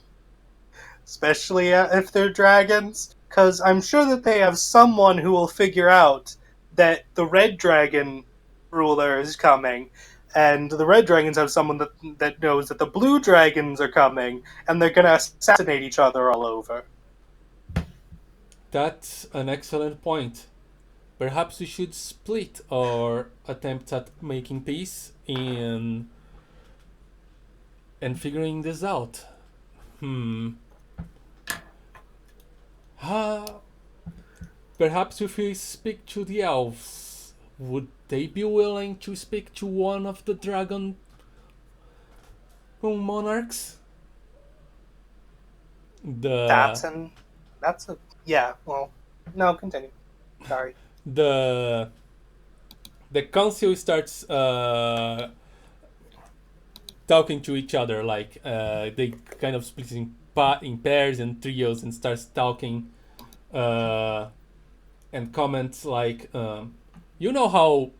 especially if they're dragons, because I'm sure that they have someone who will figure out that the red dragon ruler is coming, and the red dragons have someone that knows that the blue dragons are coming, and they're going to assassinate each other all over. That's an excellent point. Perhaps we should split our attempts at making peace and figuring this out. Perhaps if we speak to the elves, would they be willing to speak to one of the dragon monarchs? That's a yeah. Well, no, continue. Sorry. The council starts talking to each other, like they kind of split in pairs and trios and starts talking and comments like, you know how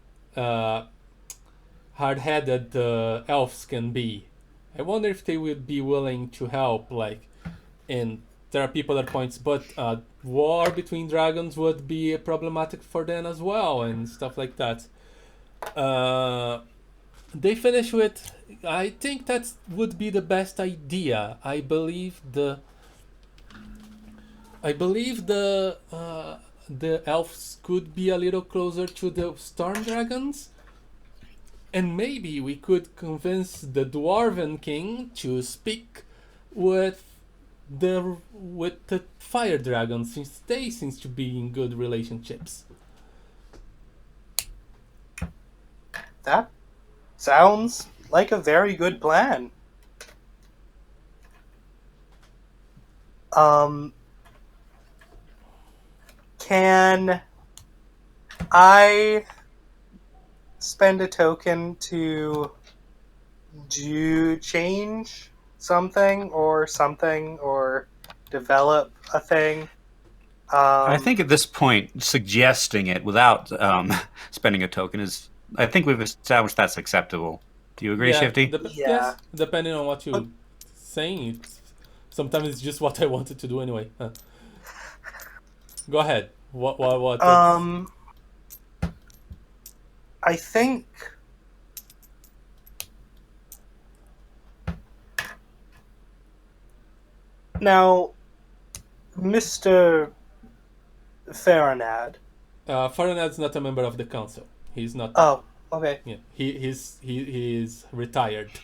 hard-headed the elves can be. I wonder if they would be willing to help, like, and there are people that points, but war between dragons would be problematic for them as well, and stuff like that. They finish with, I think that would be the best idea. I believe the elves could be a little closer to the storm dragons, and maybe we could convince the dwarven king to speak with the fire dragons, since they seems to be in good relationships. That sounds like a very good plan. Can I spend a token to change something or develop a thing? I think at this point, suggesting it without spending a token is... I think we've established that's acceptable. Do you agree, Shifty? Yes, depending on what you're saying. Sometimes it's just what I wanted to do anyway. Go ahead. What? I think... Now, Mr. Farinad. Farinad's not a member of the council. He's not. Oh, okay. Yeah, he is retired. Okay.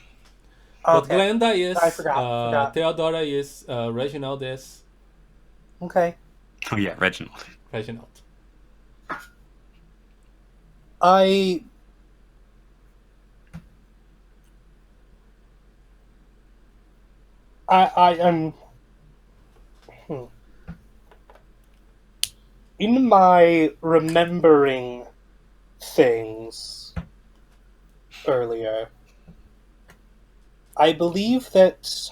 But Glenda is. I forgot. Theodora is. Reginald is. Okay. Oh yeah, Reginald. I am... In my remembering things earlier, I believe that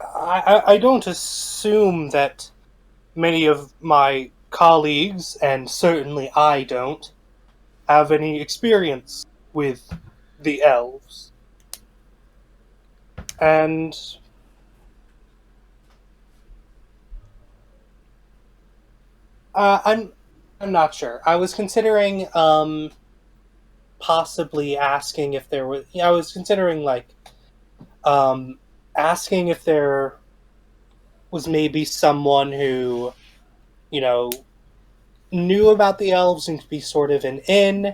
I don't assume that many of my colleagues, and certainly I don't, have any experience with the elves. And I'm not sure. I was considering possibly asking if there was... I was considering asking if there was maybe someone who, knew about the elves and could be sort of an in,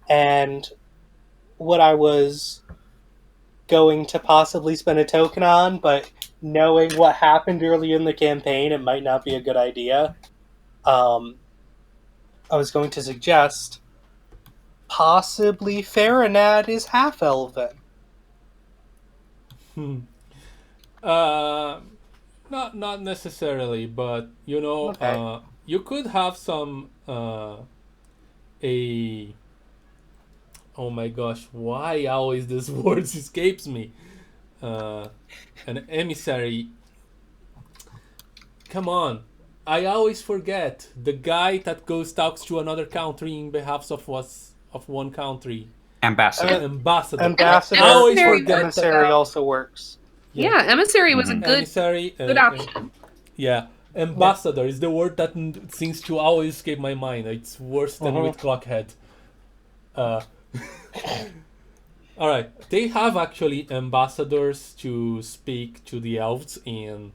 and what I was going to possibly spend a token on, but knowing what happened early in the campaign, it might not be a good idea. I was going to suggest possibly Farinad is half elven. Uh, not necessarily, but Okay. you could have some a oh my gosh, why always this word escapes me? An emissary. Come on, I always forget the guy that goes talks to another country in behalf of one country. Ambassador. Ambassador. Ambassador I always Emissary. forget emissary that. also works. Yeah, emissary was a Mhm. good Emissary. option. Yeah, ambassador is the word that seems to always escape my mind. It's worse than with Clockhead. Uh, all right, they have actually ambassadors to speak to the elves and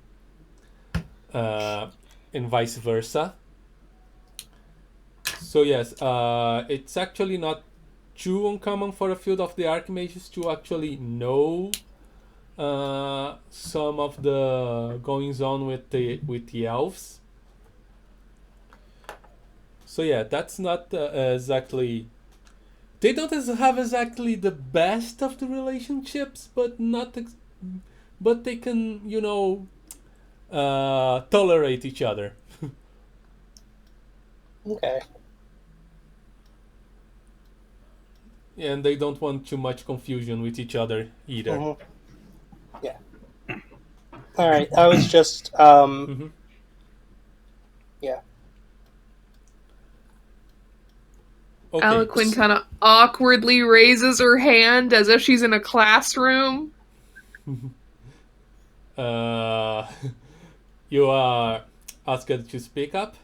vice versa. So yes, it's actually not too uncommon for a field of the archmages to actually know some of the goings on with the elves. So yeah, that's not exactly. They don't have exactly the best of the relationships, but but they can tolerate each other. Okay. And they don't want too much confusion with each other either. Mhm. Yeah. All right. I was just Mhm. yeah. Okay. Aloquin kind of awkwardly raises her hand as if she's in a classroom. Uh, you are asked to speak up.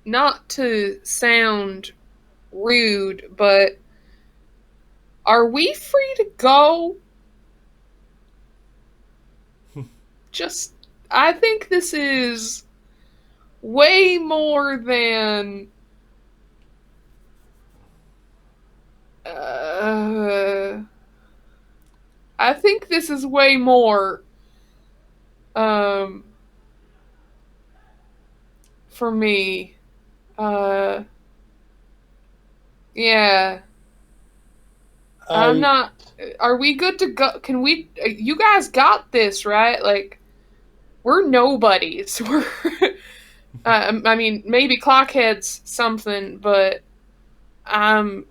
Not to sound rude, but are we free to go? Just, I think this is way more than. I think this is way more. For me. Yeah. I'm not. Are we good to go? Can we? You guys got this, right? Like, we're nobodies. We're. I mean, maybe Clockhead's something, but I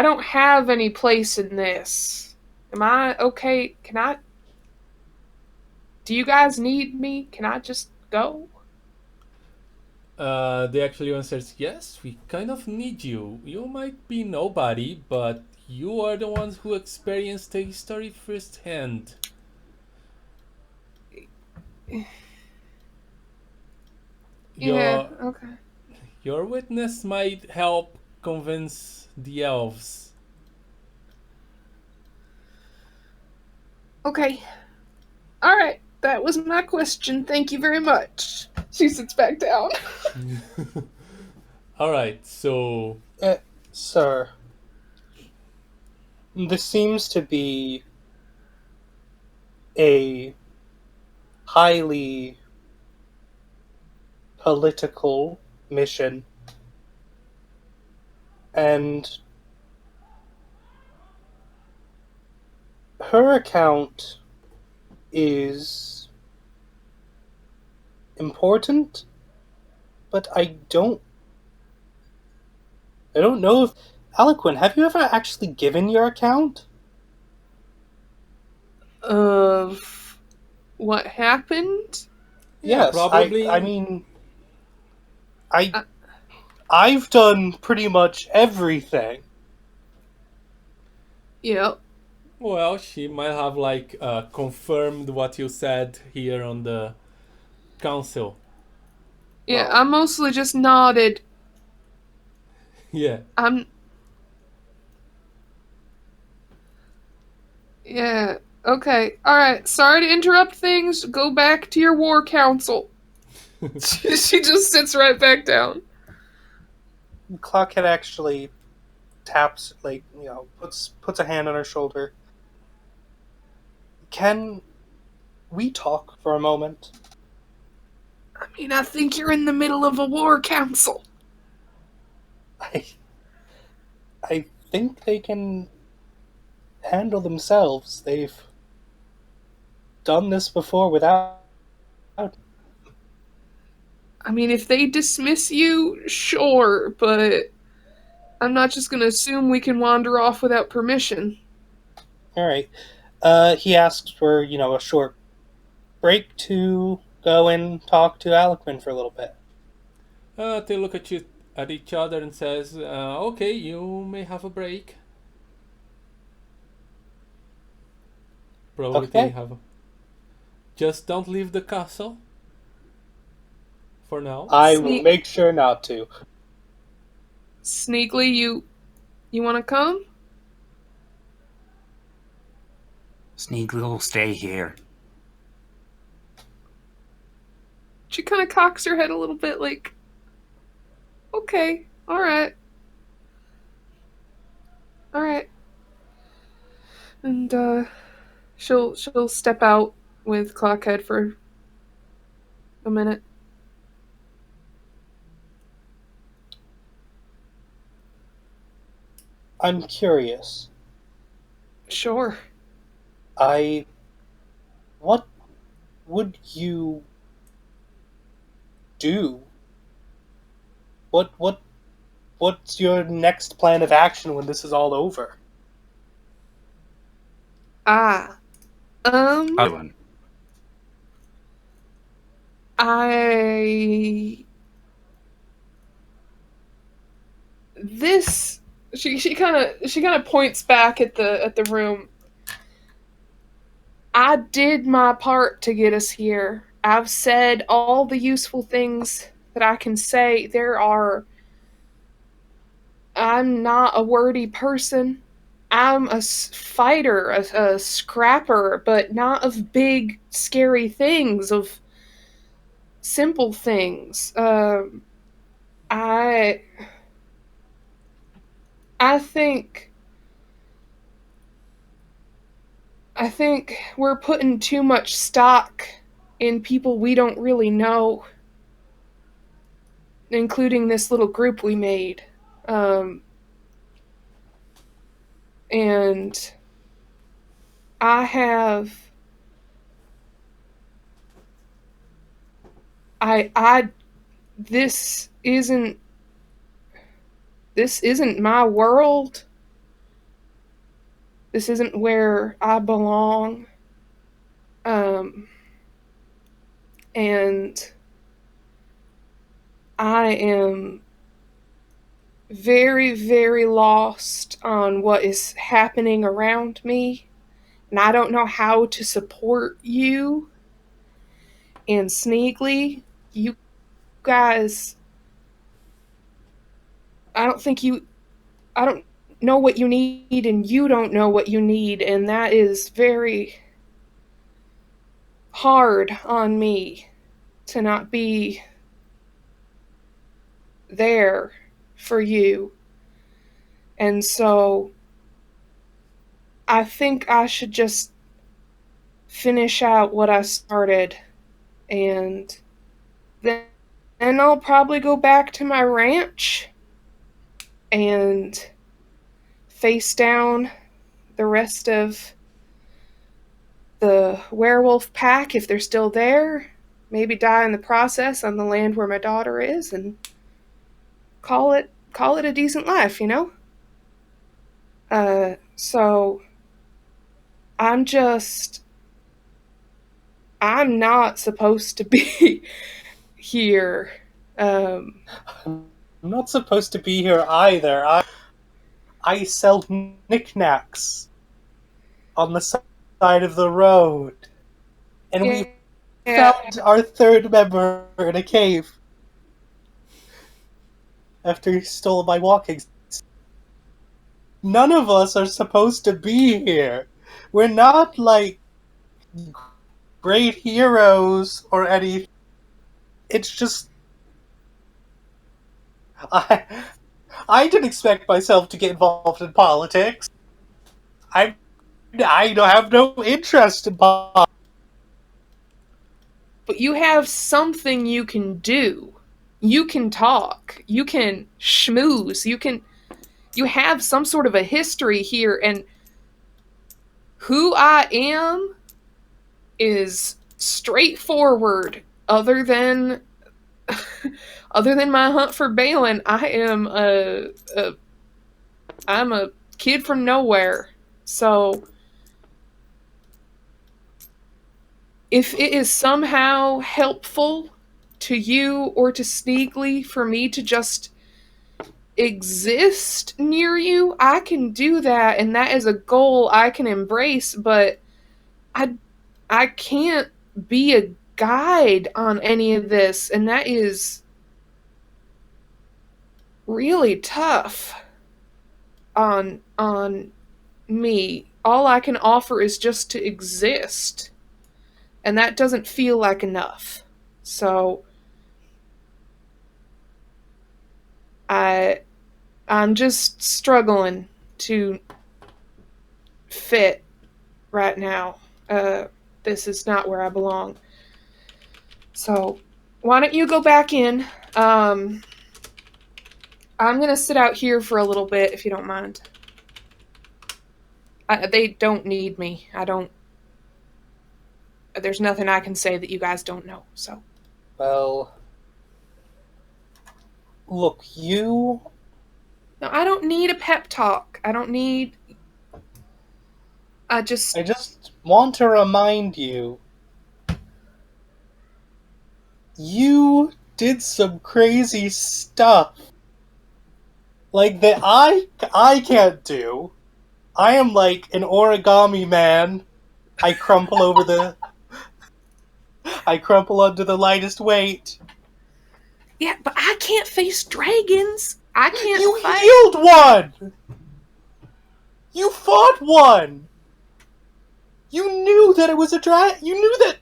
don't have any place in this. Am I okay? Can I? Do you guys need me? Can I just go? They actually answers, yes, we kind of need you. You might be nobody, but you are the ones who experienced the history firsthand. Yeah. Your Okay. your witness might help convince the elves. Okay. All right. That was my question. Thank you very much. She sits back down. All right, so Sir, this seems to be a highly political mission, and her account is important, but I don't know if Aloquin, have you ever actually given your account? Of what happened? yeah, Yes, probably. I mean, I've done pretty much everything. Yep. Well, she might have confirmed what you said here on the council. Yeah, Well, I mostly just nodded. Yeah. I'm Yeah. Okay. All right. Sorry to interrupt things. Go back to your war council. She just sits right back down. Clockhead actually taps, puts a hand on her shoulder. Can we talk for a moment? I mean, I think you're in the middle of a war council. I think they can handle themselves. They've done this before without. I mean, if they dismiss you, sure, but I'm not just gonna assume we can wander off without permission. Alright. He asks for, a short break to go and talk to Aloquin for a little bit. They look at each other and says, "Okay, you may have a break." Probably Okay. they have. Just don't leave the castle. For now. I will make sure not to. Sneegli, you want to come? Sneegli will stay here. She kind of cocks her head a little bit, like, okay, all right, and she'll step out with Clockhead for a minute. I'm curious. Sure. What would you do? What's your next plan of action when this is all over? Other one. She kind of points back at the room. I did my part to get us here. I've said all the useful things that I can say. I'm not a wordy person. I'm a fighter, a scrapper, but not of big, scary things, of simple things. I think we're putting too much stock in people we don't really know, including this little group we made. And this isn't my world. This isn't where I belong. And I am very, very lost on what is happening around me. And I don't know how to support you. And Sneegli, you guys, I don't know what you need, and you don't know what you need, and that is very hard on me to not be there for you. And so I think I should just finish out what I started, and then I'll probably go back to my ranch and face down the rest of the werewolf pack if they're still there. Maybe die in the process on the land where my daughter is, and call it a decent life, you know? So I'm not supposed to be here. I'm not supposed to be here either. I sell knickknacks on the side of the road. And we found our third member in a cave after he stole my walking stick. None of us are supposed to be here. we're not like great heroes or anything. It's just I didn't expect myself to get involved in politics. I have no interest in politics. But you have something you can do. You can talk. You can schmooze. You have some sort of a history here, and who I am is straightforward. Other than my hunt for Balin, I'm a kid from nowhere. So if it is somehow helpful to you or to Sneegli for me to just exist near you, I can do that, and that is a goal I can embrace, but I can't be a guide on any of this, and that is really tough on me. All I can offer is just to exist, and that doesn't feel like enough. So I'm just struggling to fit right now. This is not where I belong. So why don't you go back in? I'm gonna sit out here for a little bit if you don't mind. They don't need me. There's nothing I can say that you guys don't know, so. Well, look, you... No, I don't need a pep talk. I just want to remind you, you did some crazy stuff. Like, that I can't do. I am like an origami man. I crumple under the lightest weight. Yeah, but I can't face dragons. I can't You fight. healed one! You fought one! You knew that it was a you knew that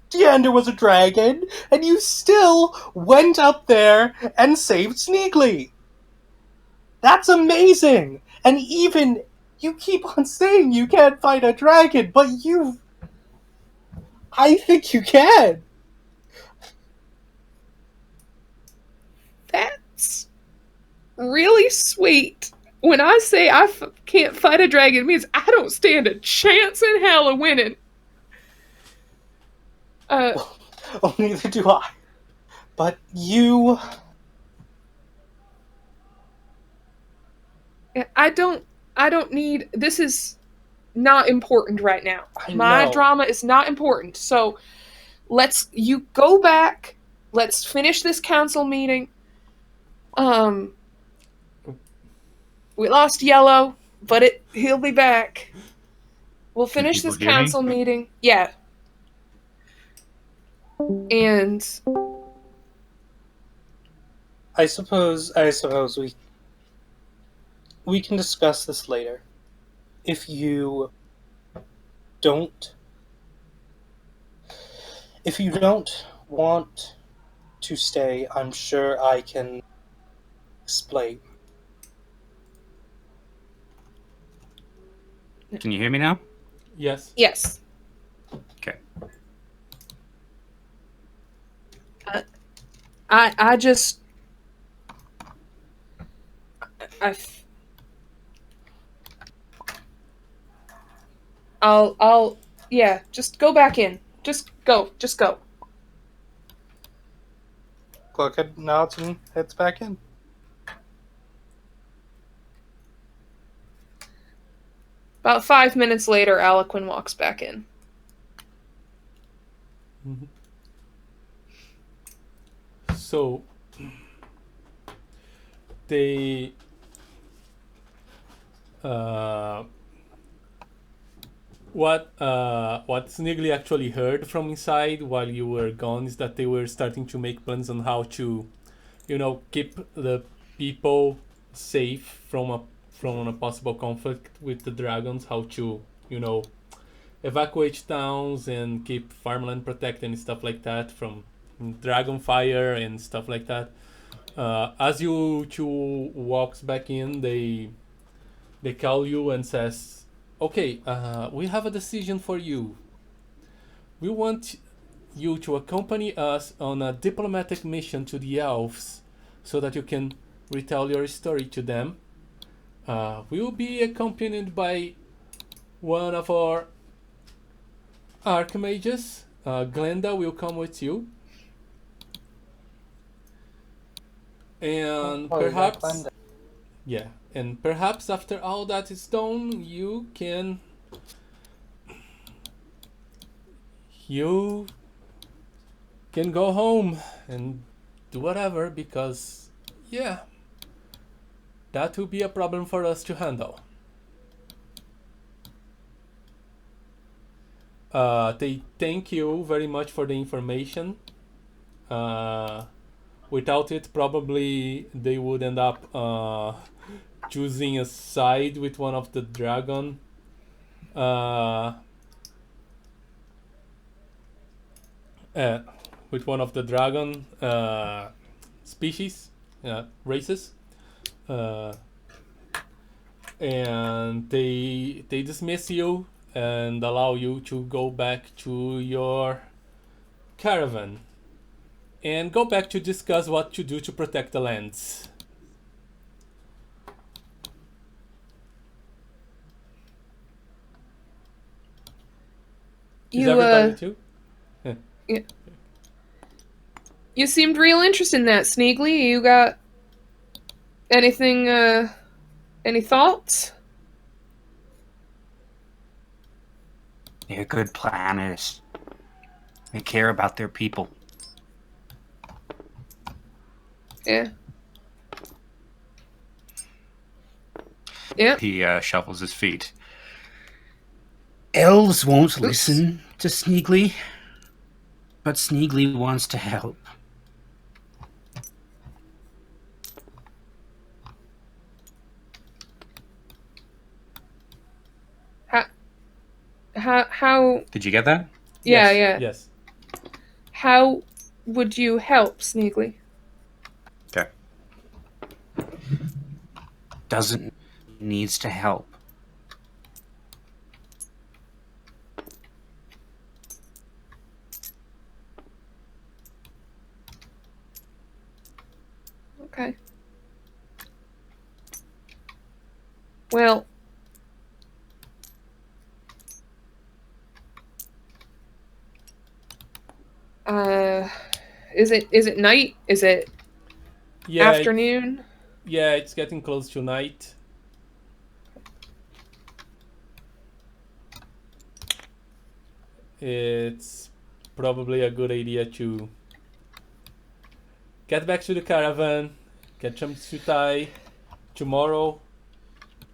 Deander was a dragon, and you still went up there and saved Sneegli. That's amazing! And even, you keep on saying you can't fight a dragon, but I think you can. That's really sweet. When I say I can't fight a dragon, it means I don't stand a chance in hell of winning. Oh, neither do I. But you... I don't need... This is not important right now. My drama is not important. So, you go back. Let's finish this council meeting. We lost Yellow, but he'll be back. We'll finish this council meeting. Yeah. And I suppose we can discuss this later. If you don't want to stay, I'm sure I can explain. Can you hear me now? Yes. yes. Okay. I just I'll yeah, just go back in. Just go. Clockhead nods and heads back in. About 5 minutes later, Aloquin walks back in. Mm-hmm. So they what Sneegli actually heard from inside while you were gone is that they were starting to make plans on how to, keep the people safe from a possible conflict with the dragons, how to evacuate towns and keep farmland protected and stuff like that from dragon fire and stuff like that. As you two walks back in, they call you and says, "Okay, we have a decision for you. We want you to accompany us on a diplomatic mission to the elves, so that you can retell your story to them. We will be accompanied by one of our archmages. Glenda will come with you, and perhaps, yeah, and perhaps after all that is done, you can go home and do whatever, because, yeah, that will be a problem for us to handle." They thank you very much for the information. Without it, probably they would end up choosing a side with one of the dragon. With one of the dragon species, races. And they dismiss you and allow you to go back to your caravan and go back to discuss what to do to protect the lands. Is everybody too? Yeah. You seemed real interested in that, Sneegli. You got anything, any thoughts? They're good planners. They care about their people. Yeah. Yeah. He shuffles his feet. Elves won't listen to Sneegli, but Sneegli wants to help. How? Did you get that? Yeah, Yes. yeah. Yes. How would you help, Sneegli? Okay. Needs to help. Okay. Well, is it night? Is it Yeah. afternoon? Yeah, it's getting close to night. It's probably a good idea to get back to the caravan, get some sutai. Tomorrow,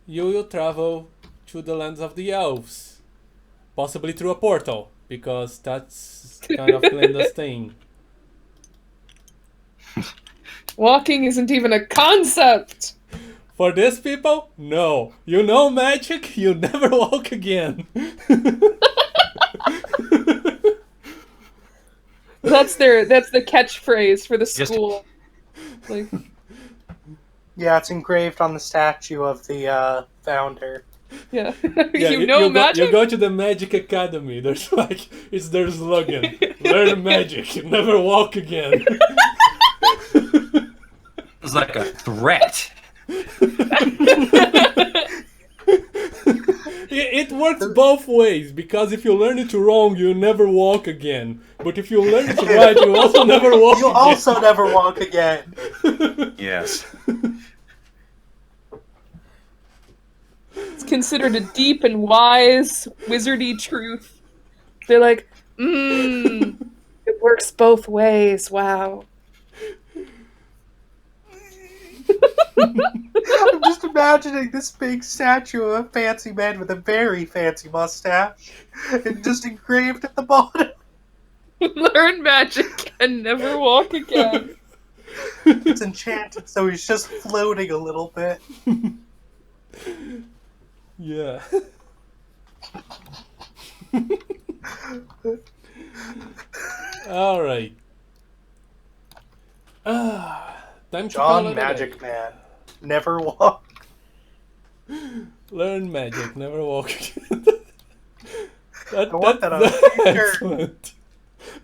you will travel to the lands of the elves, possibly through a portal, because that's kind of Glenda's thing. Walking isn't even a concept. For these people, no. You know magic, you never walk again. That's the catchphrase for the school. Like, Yeah, it's engraved on the statue of the founder. yeah. Yeah, you know magic? You go to the magic academy. There's it's their slogan. Learn magic, never walk again. It's like a threat. It works both ways, because if you learn it wrong, you never walk again. But if you learn it right, you also never walk You'll again. also never walk again. Yes. It's considered a deep and wise wizardy truth. They're like, it works both ways. Wow. I'm just imagining this big statue of a fancy man with a very fancy mustache, and just engraved at the bottom. Learn magic and never walk again. It's enchanted, so he's just floating a little bit. Yeah. All right. Time to call it John a day. Magic Man. Never walk. Learn magic, never walk. I want that on a t-shirt. Excellent.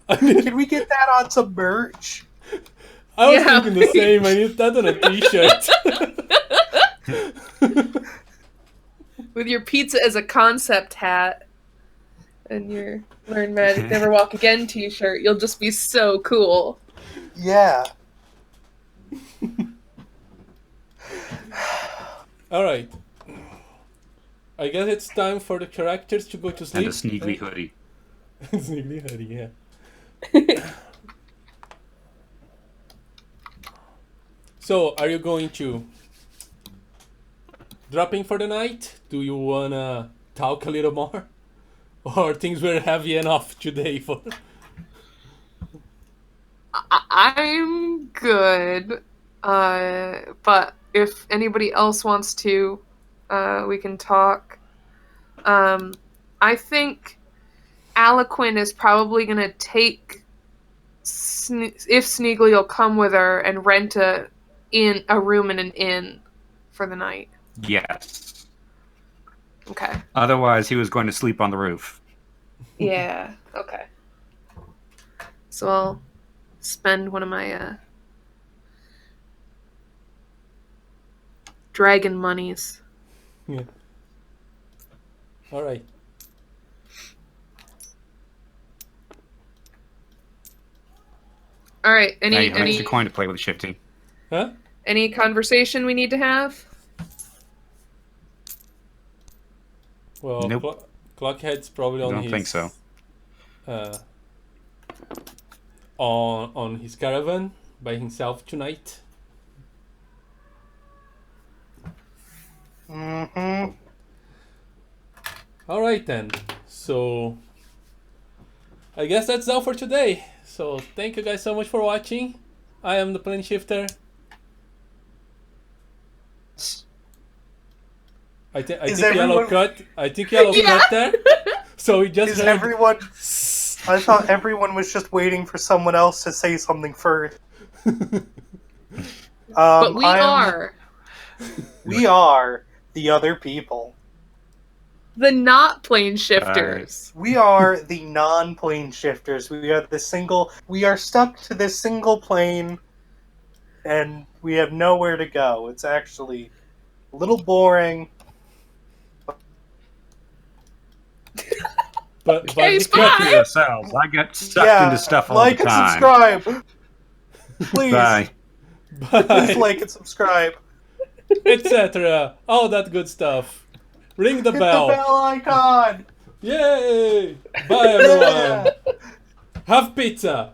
I mean, Can we get that on some merch? I was Yeah, thinking the same. I need that on a t-shirt. With your pizza as a concept hat and your Learn Magic Never Walk Again t-shirt, you'll just be so cool. Yeah. All right. I guess it's time for the characters to go to sleep. And a Sneegli hoodie. Sneegli hoodie, yeah. So, are you going to dropping for the night? Do you wanna talk a little more? Or things were heavy enough today for... I'm good. But if anybody else wants to, we can talk. I think Aloquin is probably going to take... if Sneegli will come with her and rent a room in an inn for the night. Yes. Okay. Otherwise, he was going to sleep on the roof. Yeah. Okay. So I'll spend one of my dragon monies. Yeah. All right. All right. Now you have an extra coin to play with, Shifty. Huh? Any conversation we need to have? Well, nope. Clockhead's probably on I don't his... think so. On his caravan by himself tonight. Mm-hmm. All right then. So I guess that's all for today. So thank you guys so much for watching. I am the Plane Shifter. I think Yellow cut. I think Yellow cut there. So we just Is everyone? I thought everyone was just waiting for someone else to say something first. But we are. We are the other people. The not plane shifters. We are the non-plane shifters. We are the single. We are stuck to this single plane, and we have nowhere to go. It's actually a little boring. But Okay, Speak for yourselves. I get sucked into stuff all like the time. and subscribe. Please. Bye. Please like and subscribe. Etc. All that good stuff. Ring the Hit bell. the bell icon. Yay! Bye everyone. Have pizza.